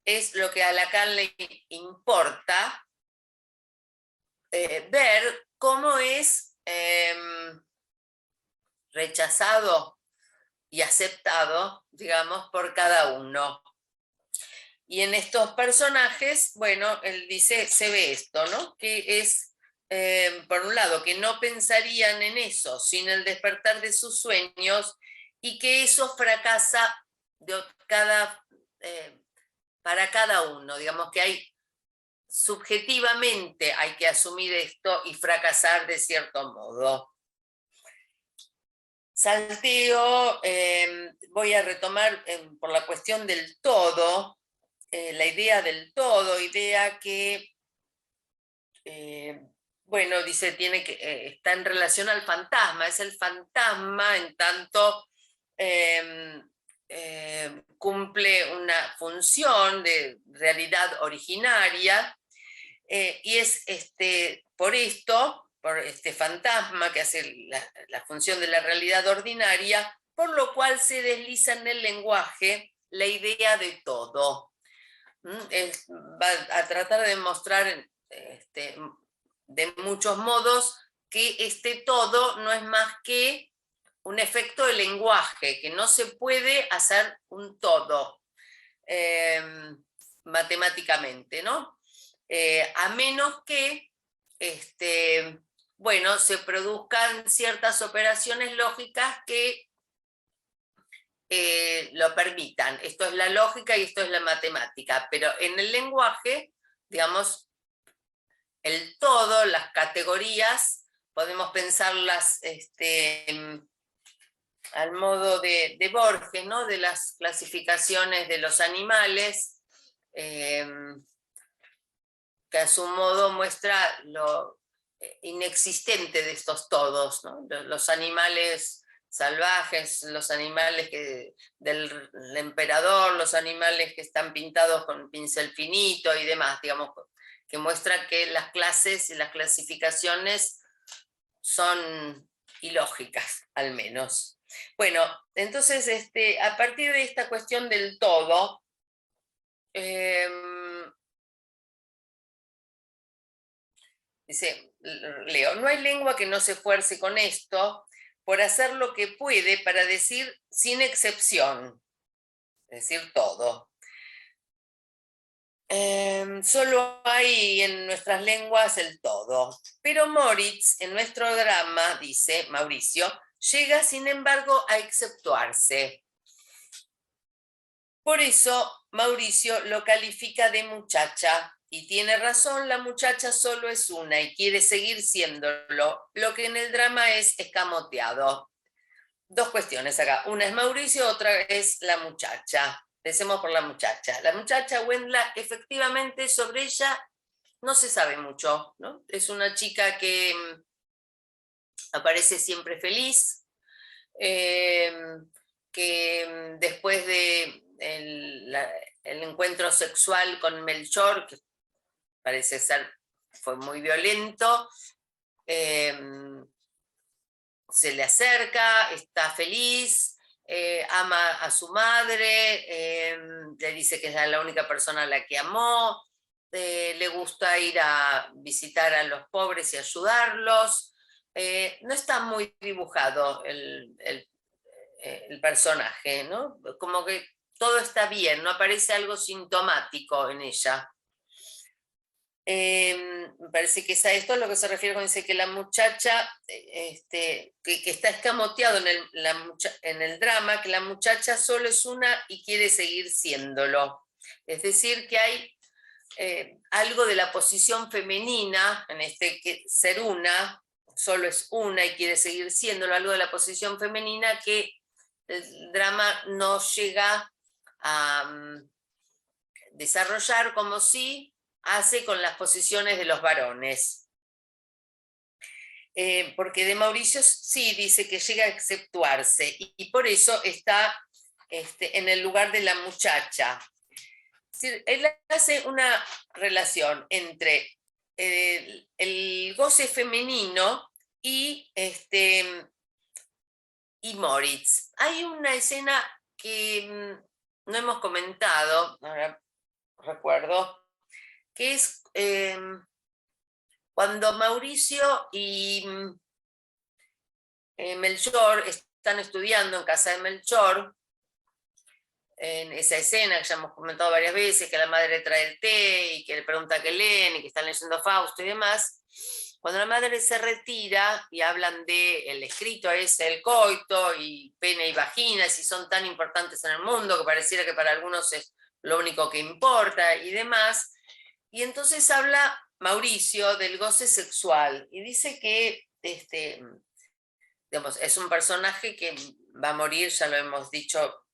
es lo que a Lacan le importa, ver cómo es rechazado y aceptado, digamos, por cada uno. Y en estos personajes, bueno, él dice, se ve esto, ¿no? Que es, por un lado, que no pensarían en eso sin el despertar de sus sueños y que eso fracasa para cada uno. Digamos que subjetivamente hay que asumir esto y fracasar de cierto modo. Salteo, voy a retomar por la cuestión del todo, la idea del todo, idea que, bueno, dice, está en relación al fantasma, es el fantasma en tanto cumple una función de realidad originaria, y es por esto, por este fantasma que hace la función de la realidad ordinaria, por lo cual se desliza en el lenguaje la idea de todo. Va a tratar de mostrar de muchos modos que este todo no es más que un efecto de lenguaje, que no se puede hacer un todo matemáticamente, ¿no? A menos que bueno, se produzcan ciertas operaciones lógicas que lo permitan. Esto es la lógica y esto es la matemática, pero en el lenguaje, digamos, el todo, las categorías, podemos pensarlas al modo de Borges, ¿no? De las clasificaciones de los animales, que a su modo muestra lo inexistente de estos todos, ¿no? Los animales salvajes, los animales del emperador, los animales que están pintados con pincel finito y demás, digamos, que muestra que las clases y las clasificaciones son ilógicas, al menos. Bueno, entonces, a partir de esta cuestión del todo, dice, leo, no hay lengua que no se esfuerce con esto por hacer lo que puede para decir sin excepción, es decir, todo. Solo hay en nuestras lenguas el todo. Pero Moritz, en nuestro drama, dice Mauricio, llega sin embargo a exceptuarse. Por eso Mauricio lo califica de muchacha, y tiene razón, la muchacha solo es una y quiere seguir siéndolo, lo que en el drama es escamoteado. Dos cuestiones acá, una es Mauricio, otra es la muchacha. Empecemos por la muchacha. La muchacha Wendla, efectivamente sobre ella no se sabe mucho, ¿no? Es una chica que aparece siempre feliz, que después de el encuentro sexual con Melchor, que parece ser fue muy violento, se le acerca, está feliz, ama a su madre, le dice que es la única persona a la que amó, le gusta ir a visitar a los pobres y ayudarlos. No está muy dibujado el personaje, ¿no? Como que todo está bien, no aparece algo sintomático en ella. Me parece que es a esto a lo que se refiere cuando dice que la muchacha, que está escamoteado en el drama, que la muchacha solo es una y quiere seguir siéndolo. Es decir, que hay algo de la posición femenina, en que ser una, solo es una y quiere seguir siéndolo, algo de la posición femenina que el drama no llega a desarrollar como si hace con las posiciones de los varones. Porque de Mauricio sí dice que llega a exceptuarse y por eso está en el lugar de la muchacha. Es decir, él hace una relación entre el goce femenino y Moritz. Hay una escena que no hemos comentado, ahora recuerdo, que es cuando Mauricio y Melchor están estudiando en casa de Melchor, en esa escena que ya hemos comentado varias veces, que la madre trae el té y que le pregunta qué leen y que están leyendo Fausto y demás. Cuando la madre se retira y hablan del escrito ese, el coito y pene y vagina, si son tan importantes en el mundo que pareciera que para algunos es lo único que importa y demás, y entonces habla Mauricio del goce sexual y dice que digamos, es un personaje que va a morir, ya lo hemos dicho,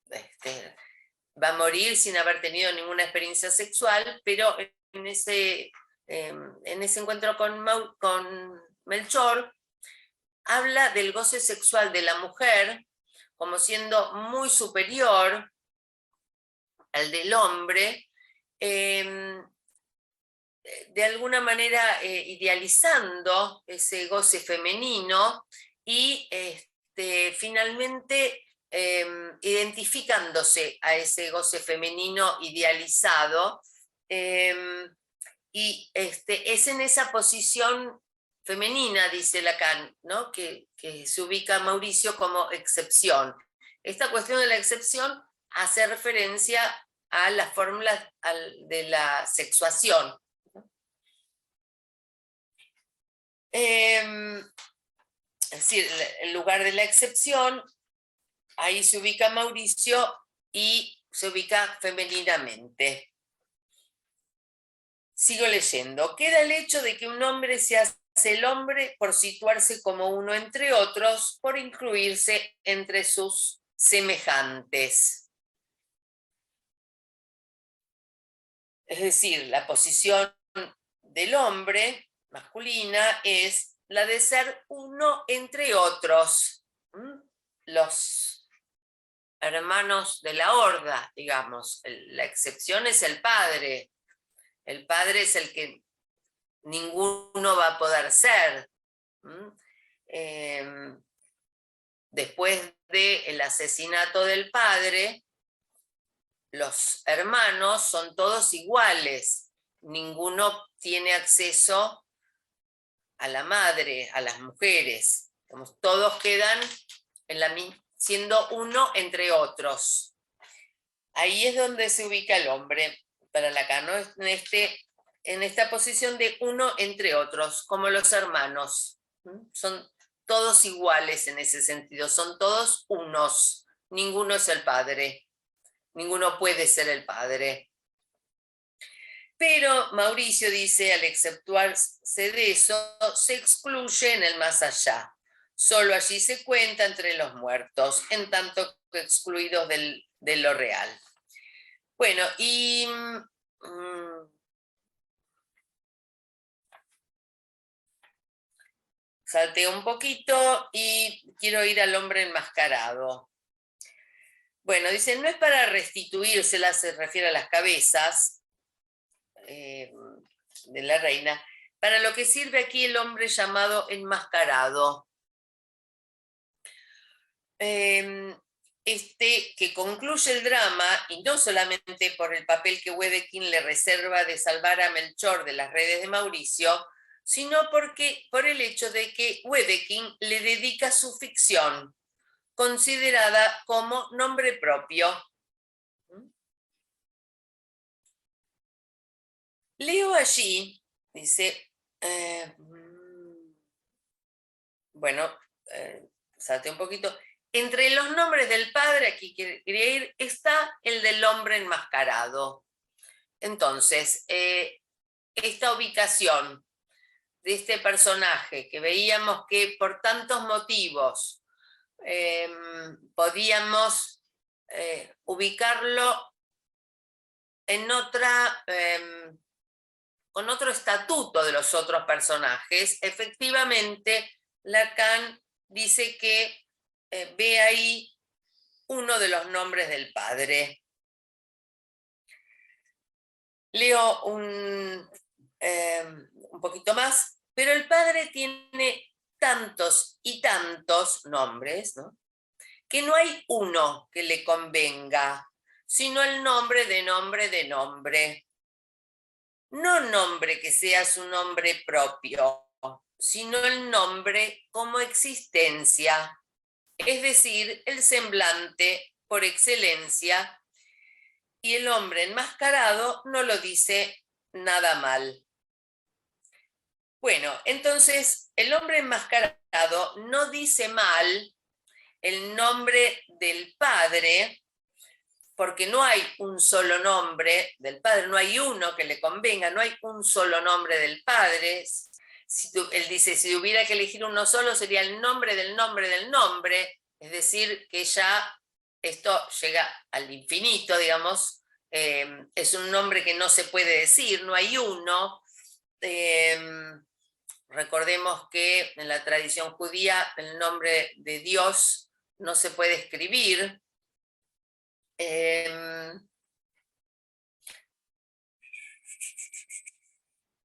va a morir sin haber tenido ninguna experiencia sexual, pero en ese encuentro con Melchor habla del goce sexual de la mujer como siendo muy superior al del hombre, de alguna manera idealizando ese goce femenino y finalmente identificándose a ese goce femenino idealizado, y es en esa posición femenina, dice Lacan, ¿no? que se ubica Mauricio como excepción. Esta cuestión de la excepción hace referencia a las fórmulas de la sexuación. Es decir, en lugar de la excepción, ahí se ubica Mauricio y se ubica femeninamente. Sigo leyendo. Queda el hecho de que un hombre se hace el hombre por situarse como uno entre otros, por incluirse entre sus semejantes. Es decir, la posición del hombre masculina es la de ser uno entre otros. Los hermanos de la horda, digamos. La excepción es el padre. El padre es el que ninguno va a poder ser. Después del asesinato del padre, los hermanos son todos iguales. Ninguno tiene acceso a la madre, a las mujeres. Todos quedan siendo uno entre otros. Ahí es donde se ubica el hombre para Lacan, ¿no? En esta posición de uno entre otros, como los hermanos. Son todos iguales en ese sentido, son todos unos. Ninguno es el padre, ninguno puede ser el padre. Pero Mauricio dice, al exceptuarse de eso, se excluye en el más allá. Solo allí se cuenta entre los muertos, en tanto que excluidos de lo real. Bueno, y salteo un poquito y quiero ir al hombre enmascarado. Bueno, dice, no es para restituírsela, se refiere a las cabezas de la reina, para lo que sirve aquí el hombre llamado enmascarado. Que concluye el drama, y no solamente por el papel que Wedekind le reserva de salvar a Melchor de las redes de Mauricio, sino por el hecho de que Wedekind le dedica su ficción, considerada como nombre propio. Leo allí, dice, salte un poquito. Entre los nombres del padre, aquí quería ir, está el del hombre enmascarado. Entonces, esta ubicación de este personaje, que veíamos que por tantos motivos podíamos ubicarlo en con otro estatuto de los otros personajes, efectivamente Lacan dice que ve ahí uno de los nombres del padre. Leo un poquito más, pero el padre tiene tantos y tantos nombres, ¿no? Que no hay uno que le convenga, sino el nombre de nombre de nombre. No nombre que sea su nombre propio, sino el nombre como existencia, es decir, el semblante por excelencia, y el hombre enmascarado no lo dice nada mal. Bueno, entonces el hombre enmascarado no dice mal el nombre del padre, porque no hay un solo nombre del padre, no hay uno que le convenga, no hay un solo nombre del padre. Él dice, si hubiera que elegir uno solo sería el nombre del nombre del nombre, es decir, que ya esto llega al infinito, digamos, es un nombre que no se puede decir, no hay uno. Recordemos que en la tradición judía el nombre de Dios no se puede escribir.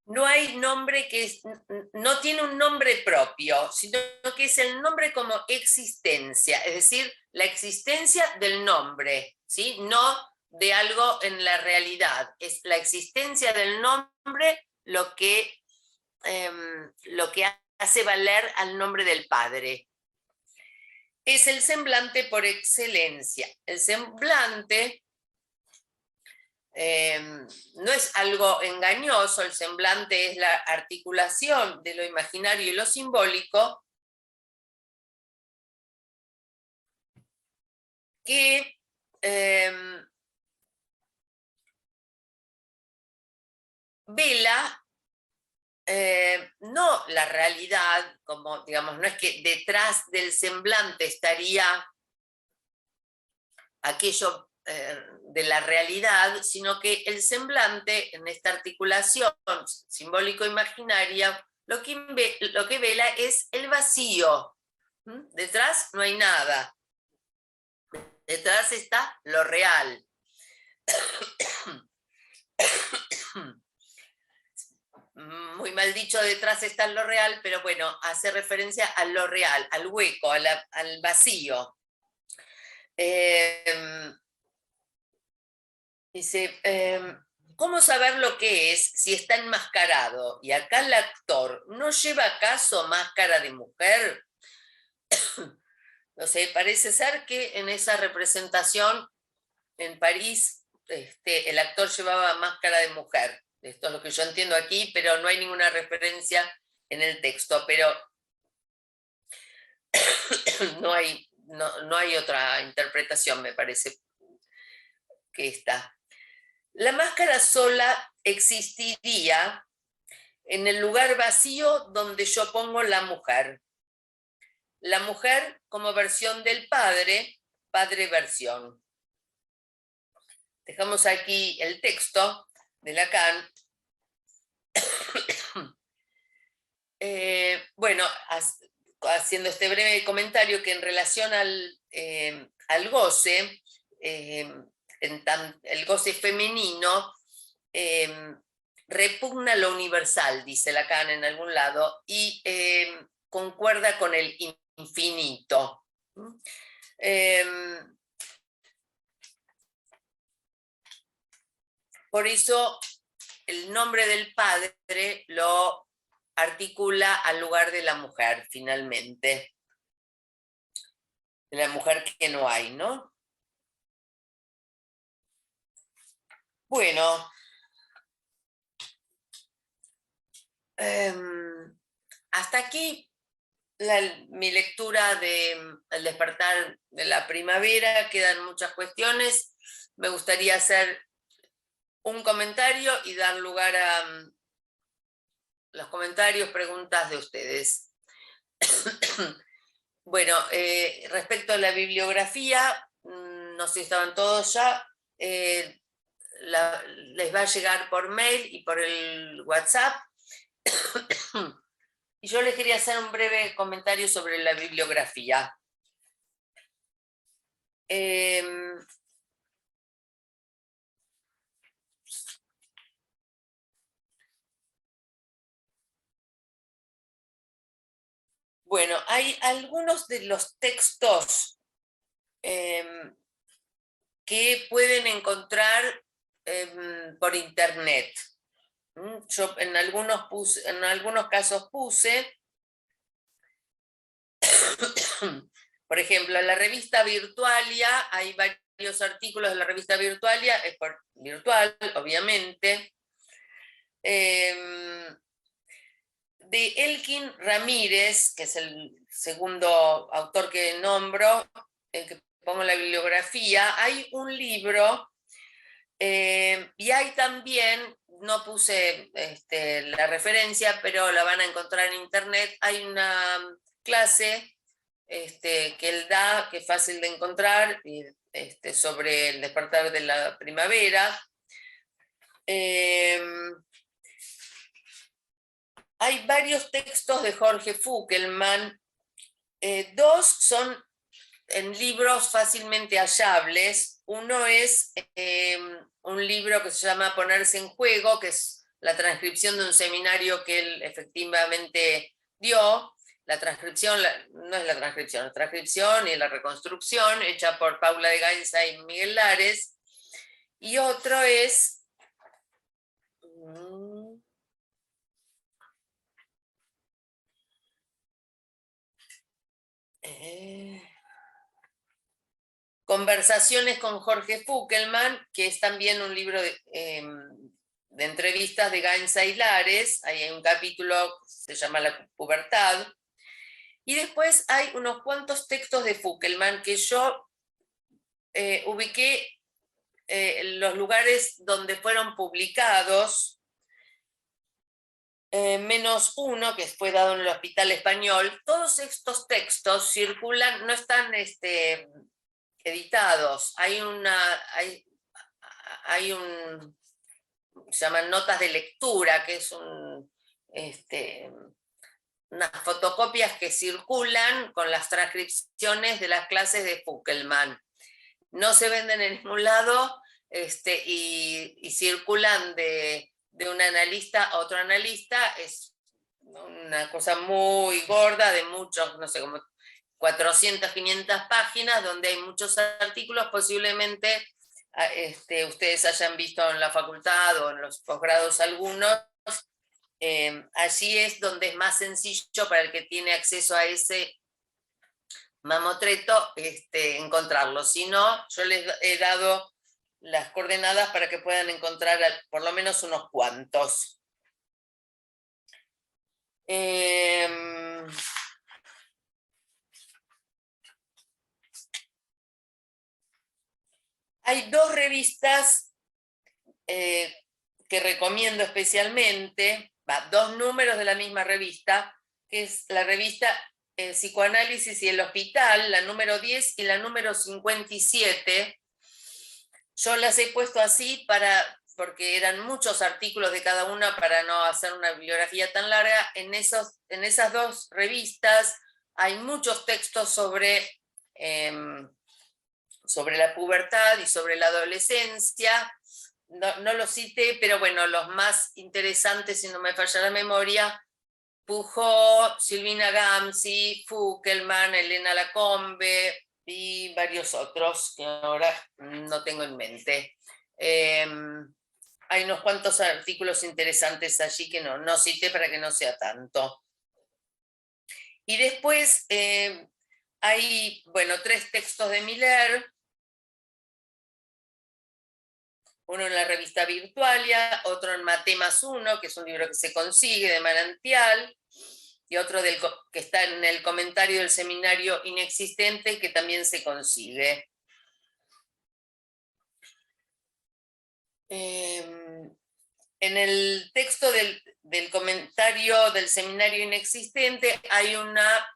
No hay nombre no tiene un nombre propio, sino que es el nombre como existencia, es decir, la existencia del nombre, ¿sí? No de algo en la realidad, es la existencia del nombre lo que hace valer al nombre del Padre. Es el semblante por excelencia. El semblante no es algo engañoso, el semblante es la articulación de lo imaginario y lo simbólico que vela no la realidad, como digamos, no es que detrás del semblante estaría aquello de la realidad, sino que el semblante en esta articulación simbólico-imaginaria lo que vela es el vacío. Detrás no hay nada. Detrás está lo real. Muy mal dicho, detrás está lo real, pero bueno, hace referencia a lo real, al hueco, al vacío. Dice, ¿cómo saber lo que es si está enmascarado? Y acá el actor, ¿no lleva acaso máscara de mujer? No sé, parece ser que en esa representación en París el actor llevaba máscara de mujer. Esto es lo que yo entiendo aquí, pero no hay ninguna referencia en el texto, pero no hay otra interpretación, me parece, que esta. La máscara sola existiría en el lugar vacío donde yo pongo la mujer. La mujer como versión del padre, padre versión. Dejamos aquí el texto de Lacan. Bueno, haciendo este breve comentario que en relación al goce, el goce femenino repugna lo universal, dice Lacan en algún lado, y concuerda con el infinito. Por eso el nombre del padre lo articula al lugar de la mujer, finalmente. De la mujer que no hay, ¿no? Bueno, hasta aquí mi lectura de El despertar de la primavera. Quedan muchas cuestiones. Me gustaría hacer un comentario y dar lugar a los comentarios, preguntas de ustedes. Bueno, respecto a la bibliografía, no sé si estaban todos ya, les va a llegar por mail y por el WhatsApp. Y yo les quería hacer un breve comentario sobre la bibliografía. Bueno, hay algunos de los textos que pueden encontrar por internet. Yo en algunos casos puse, por ejemplo, en la revista Virtualia, hay varios artículos de la revista Virtualia, es por virtual, obviamente. De Elkin Ramírez, que es el segundo autor que nombro, el que pongo en la bibliografía, hay un libro y hay también, no puse la referencia, pero la van a encontrar en internet, hay una clase que él da, que es fácil de encontrar, sobre el despertar de la primavera. Hay varios textos de Jorge Fuckelman. Dos son en libros fácilmente hallables. Uno es un libro que se llama Ponerse en Juego, que es la transcripción de un seminario que él efectivamente dio. La transcripción, no es la transcripción y la reconstrucción, hecha por Paula de Gainza y Miguel Lares. Y otro es... Conversaciones con Jorge Fukelman, que es también un libro de entrevistas de Gainza y Lares. Ahí hay un capítulo que se llama La pubertad. Y después hay unos cuantos textos de Fukelman que yo ubiqué los lugares donde fueron publicados, menos uno que fue dado en el Hospital Español. Todos estos textos circulan, no están editados. Hay un, se llaman notas de lectura, que es unas fotocopias que circulan con las transcripciones de las clases de Fukelman. No se venden en ningún lado y circulan de un analista a otro analista. Es una cosa muy gorda, de muchos, no sé, como 400, 500 páginas, donde hay muchos artículos. Posiblemente ustedes hayan visto en la facultad o en los posgrados algunos. Allí es donde es más sencillo para el que tiene acceso a ese mamotreto encontrarlo. Si no, yo les he dado las coordenadas para que puedan encontrar por lo menos unos cuantos. Hay dos revistas que recomiendo especialmente, dos números de la misma revista, que es la revista Psicoanálisis y el Hospital, la número 10 y la número 57. Yo las he puesto así porque eran muchos artículos de cada una para no hacer una bibliografía tan larga. En esas dos revistas hay muchos textos sobre la pubertad y sobre la adolescencia. No los cité, pero bueno, los más interesantes, si no me falla la memoria: Pujó, Silvina Gamsi, Fukelman, Elena Lacombe y varios otros que ahora no tengo en mente. Hay unos cuantos artículos interesantes allí que no cité para que no sea tanto. Y después hay, bueno, 3 textos de Miller. Uno en la revista Virtualia, otro en Mate más Uno, que es un libro que se consigue de Manantial, y otro que está en el comentario del seminario Inexistente, que también se consigue. En el texto del comentario del seminario Inexistente hay una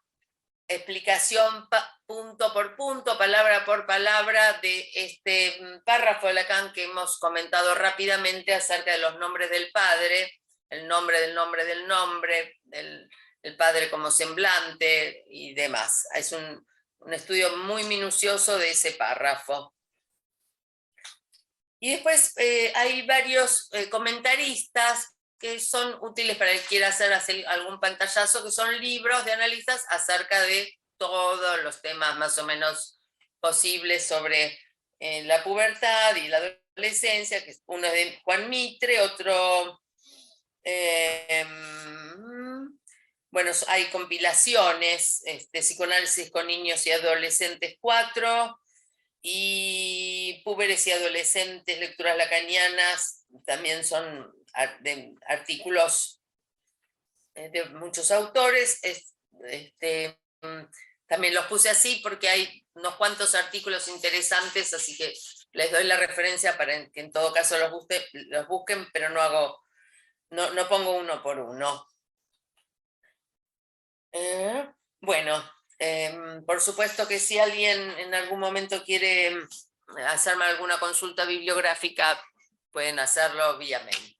explicación punto por punto, palabra por palabra, de este párrafo de Lacan que hemos comentado rápidamente acerca de los nombres del padre, el nombre del nombre del nombre, el padre como semblante y demás. Es un estudio muy minucioso de ese párrafo. Y después hay varios comentaristas que son útiles para el que quiera hacer algún pantallazo, que son libros de analistas acerca de todos los temas más o menos posibles sobre la pubertad y la adolescencia, que uno es de Juan Mitre, otro... bueno, hay compilaciones, Psicoanálisis con niños y adolescentes 4, y Púberes y adolescentes, lecturas lacanianas, también son de artículos de muchos autores. También los puse así porque hay unos cuantos artículos interesantes, así que les doy la referencia para que en todo caso los busquen, pero no pongo uno por uno. Bueno, por supuesto que si alguien en algún momento quiere hacerme alguna consulta bibliográfica, pueden hacerlo vía mail.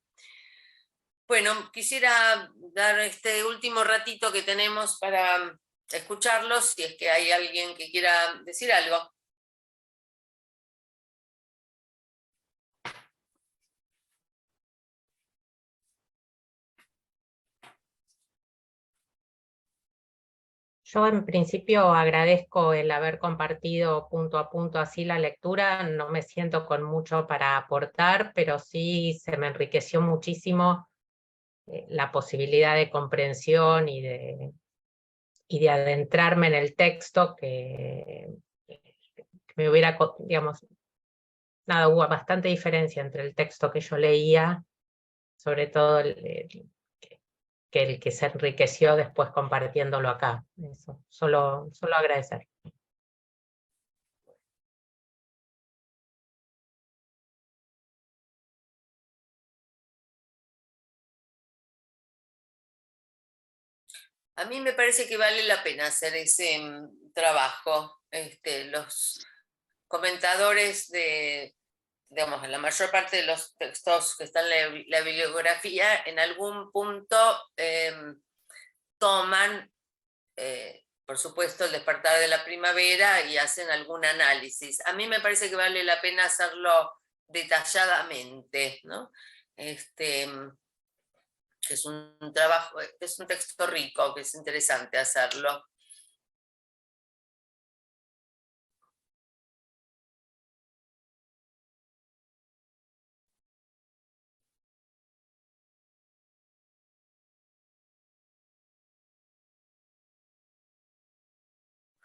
Bueno, quisiera dar este último ratito que tenemos para escucharlos si es que hay alguien que quiera decir algo. Yo en principio agradezco el haber compartido punto a punto así la lectura. No me siento con mucho para aportar, pero sí se me enriqueció muchísimo la posibilidad de comprensión y de adentrarme en el texto que me hubiera, digamos, nada, hubo bastante diferencia entre el texto que yo leía, sobre todo que el que se enriqueció después compartiéndolo acá. Eso, solo agradecer. A mí me parece que vale la pena hacer ese trabajo. Los comentadores de, digamos, la mayor parte de los textos que están en la bibliografía, en algún punto toman, por supuesto, el despertar de la primavera y hacen algún análisis. A mí me parece que vale la pena hacerlo detalladamente, ¿no? Es un trabajo, es un texto rico, que es interesante hacerlo.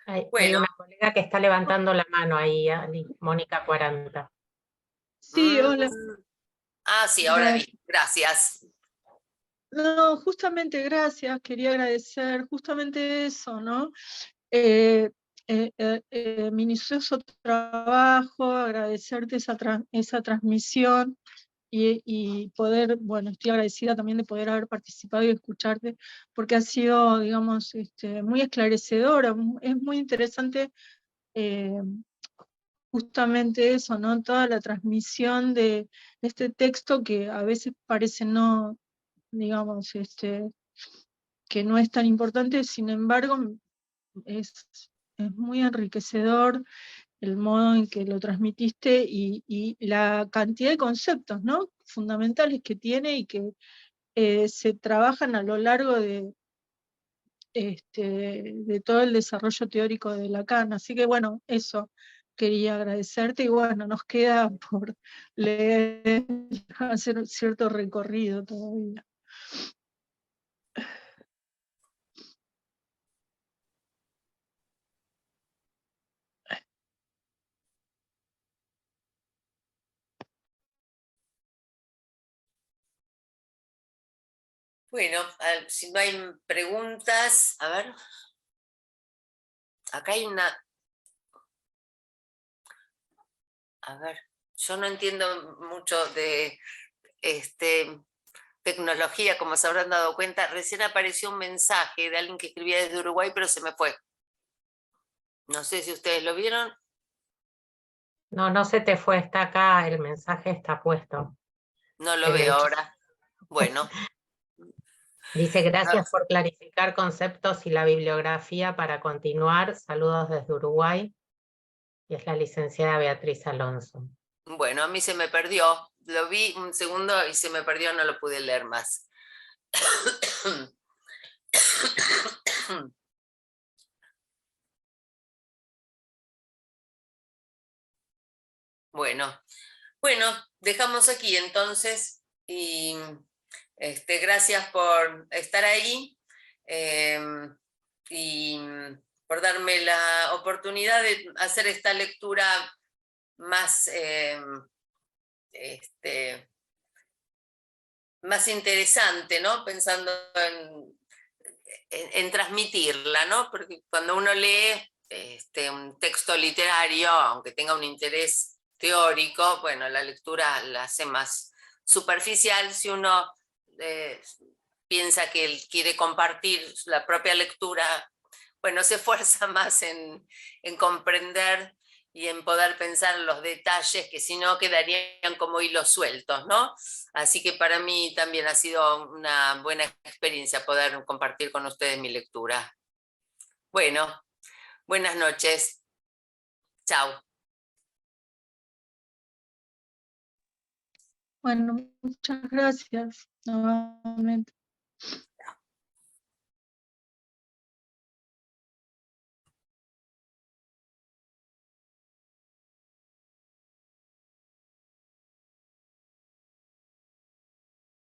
Hay Bueno, una colega que está levantando la mano ahí, Mónica 40. Sí, hola, sí, ahora vi, gracias. gracias. No, justamente gracias, quería agradecer justamente eso, ¿no? Eh, Minucioso trabajo, agradecerte esa transmisión y poder, bueno, estoy agradecida también de poder haber participado y escucharte, porque ha sido, digamos, muy esclarecedora, es muy interesante eh, justamente eso, ¿no? Toda la transmisión de este texto que a veces parece no, digamos, que no es tan importante, sin embargo, es, es muy enriquecedor el modo en que lo transmitiste y la cantidad de conceptos, ¿no? Fundamentales que tiene y que se trabajan a lo largo de todo el desarrollo teórico de Lacan. Así que bueno, eso quería agradecerte y bueno, nos queda por leer, hacer cierto recorrido todavía. Bueno, si no hay preguntas, a ver, acá hay una, a ver, yo no entiendo mucho de tecnología, como se habrán dado cuenta. Recién apareció un mensaje de alguien que escribía desde Uruguay, pero se me fue. No sé si ustedes lo vieron. No, no se te fue, está acá, el mensaje está puesto. No lo veo Derecho. ahora. Bueno, Dice, ah, gracias por clarificar conceptos y la bibliografía para continuar. Saludos desde Uruguay. Y es la licenciada Beatriz Alonso. bueno, a mí se me perdió. Lo vi un segundo y se me perdió, no lo pude leer más. Bueno, bueno, dejamos aquí entonces y gracias por estar ahí y por darme la oportunidad de hacer esta lectura más, más interesante, ¿no? Pensando en transmitirla, ¿no? Porque cuando uno lee un texto literario, aunque tenga un interés teórico, bueno, la lectura la hace más superficial si uno eh, piensa que él quiere compartir la propia lectura, bueno, se esfuerza más en comprender y en poder pensar en los detalles que si no quedarían como hilos sueltos, ¿no? Así que para mí también ha sido una buena experiencia poder compartir con ustedes mi lectura. Bueno, buenas noches. Chao. Bueno, muchas gracias nuevamente.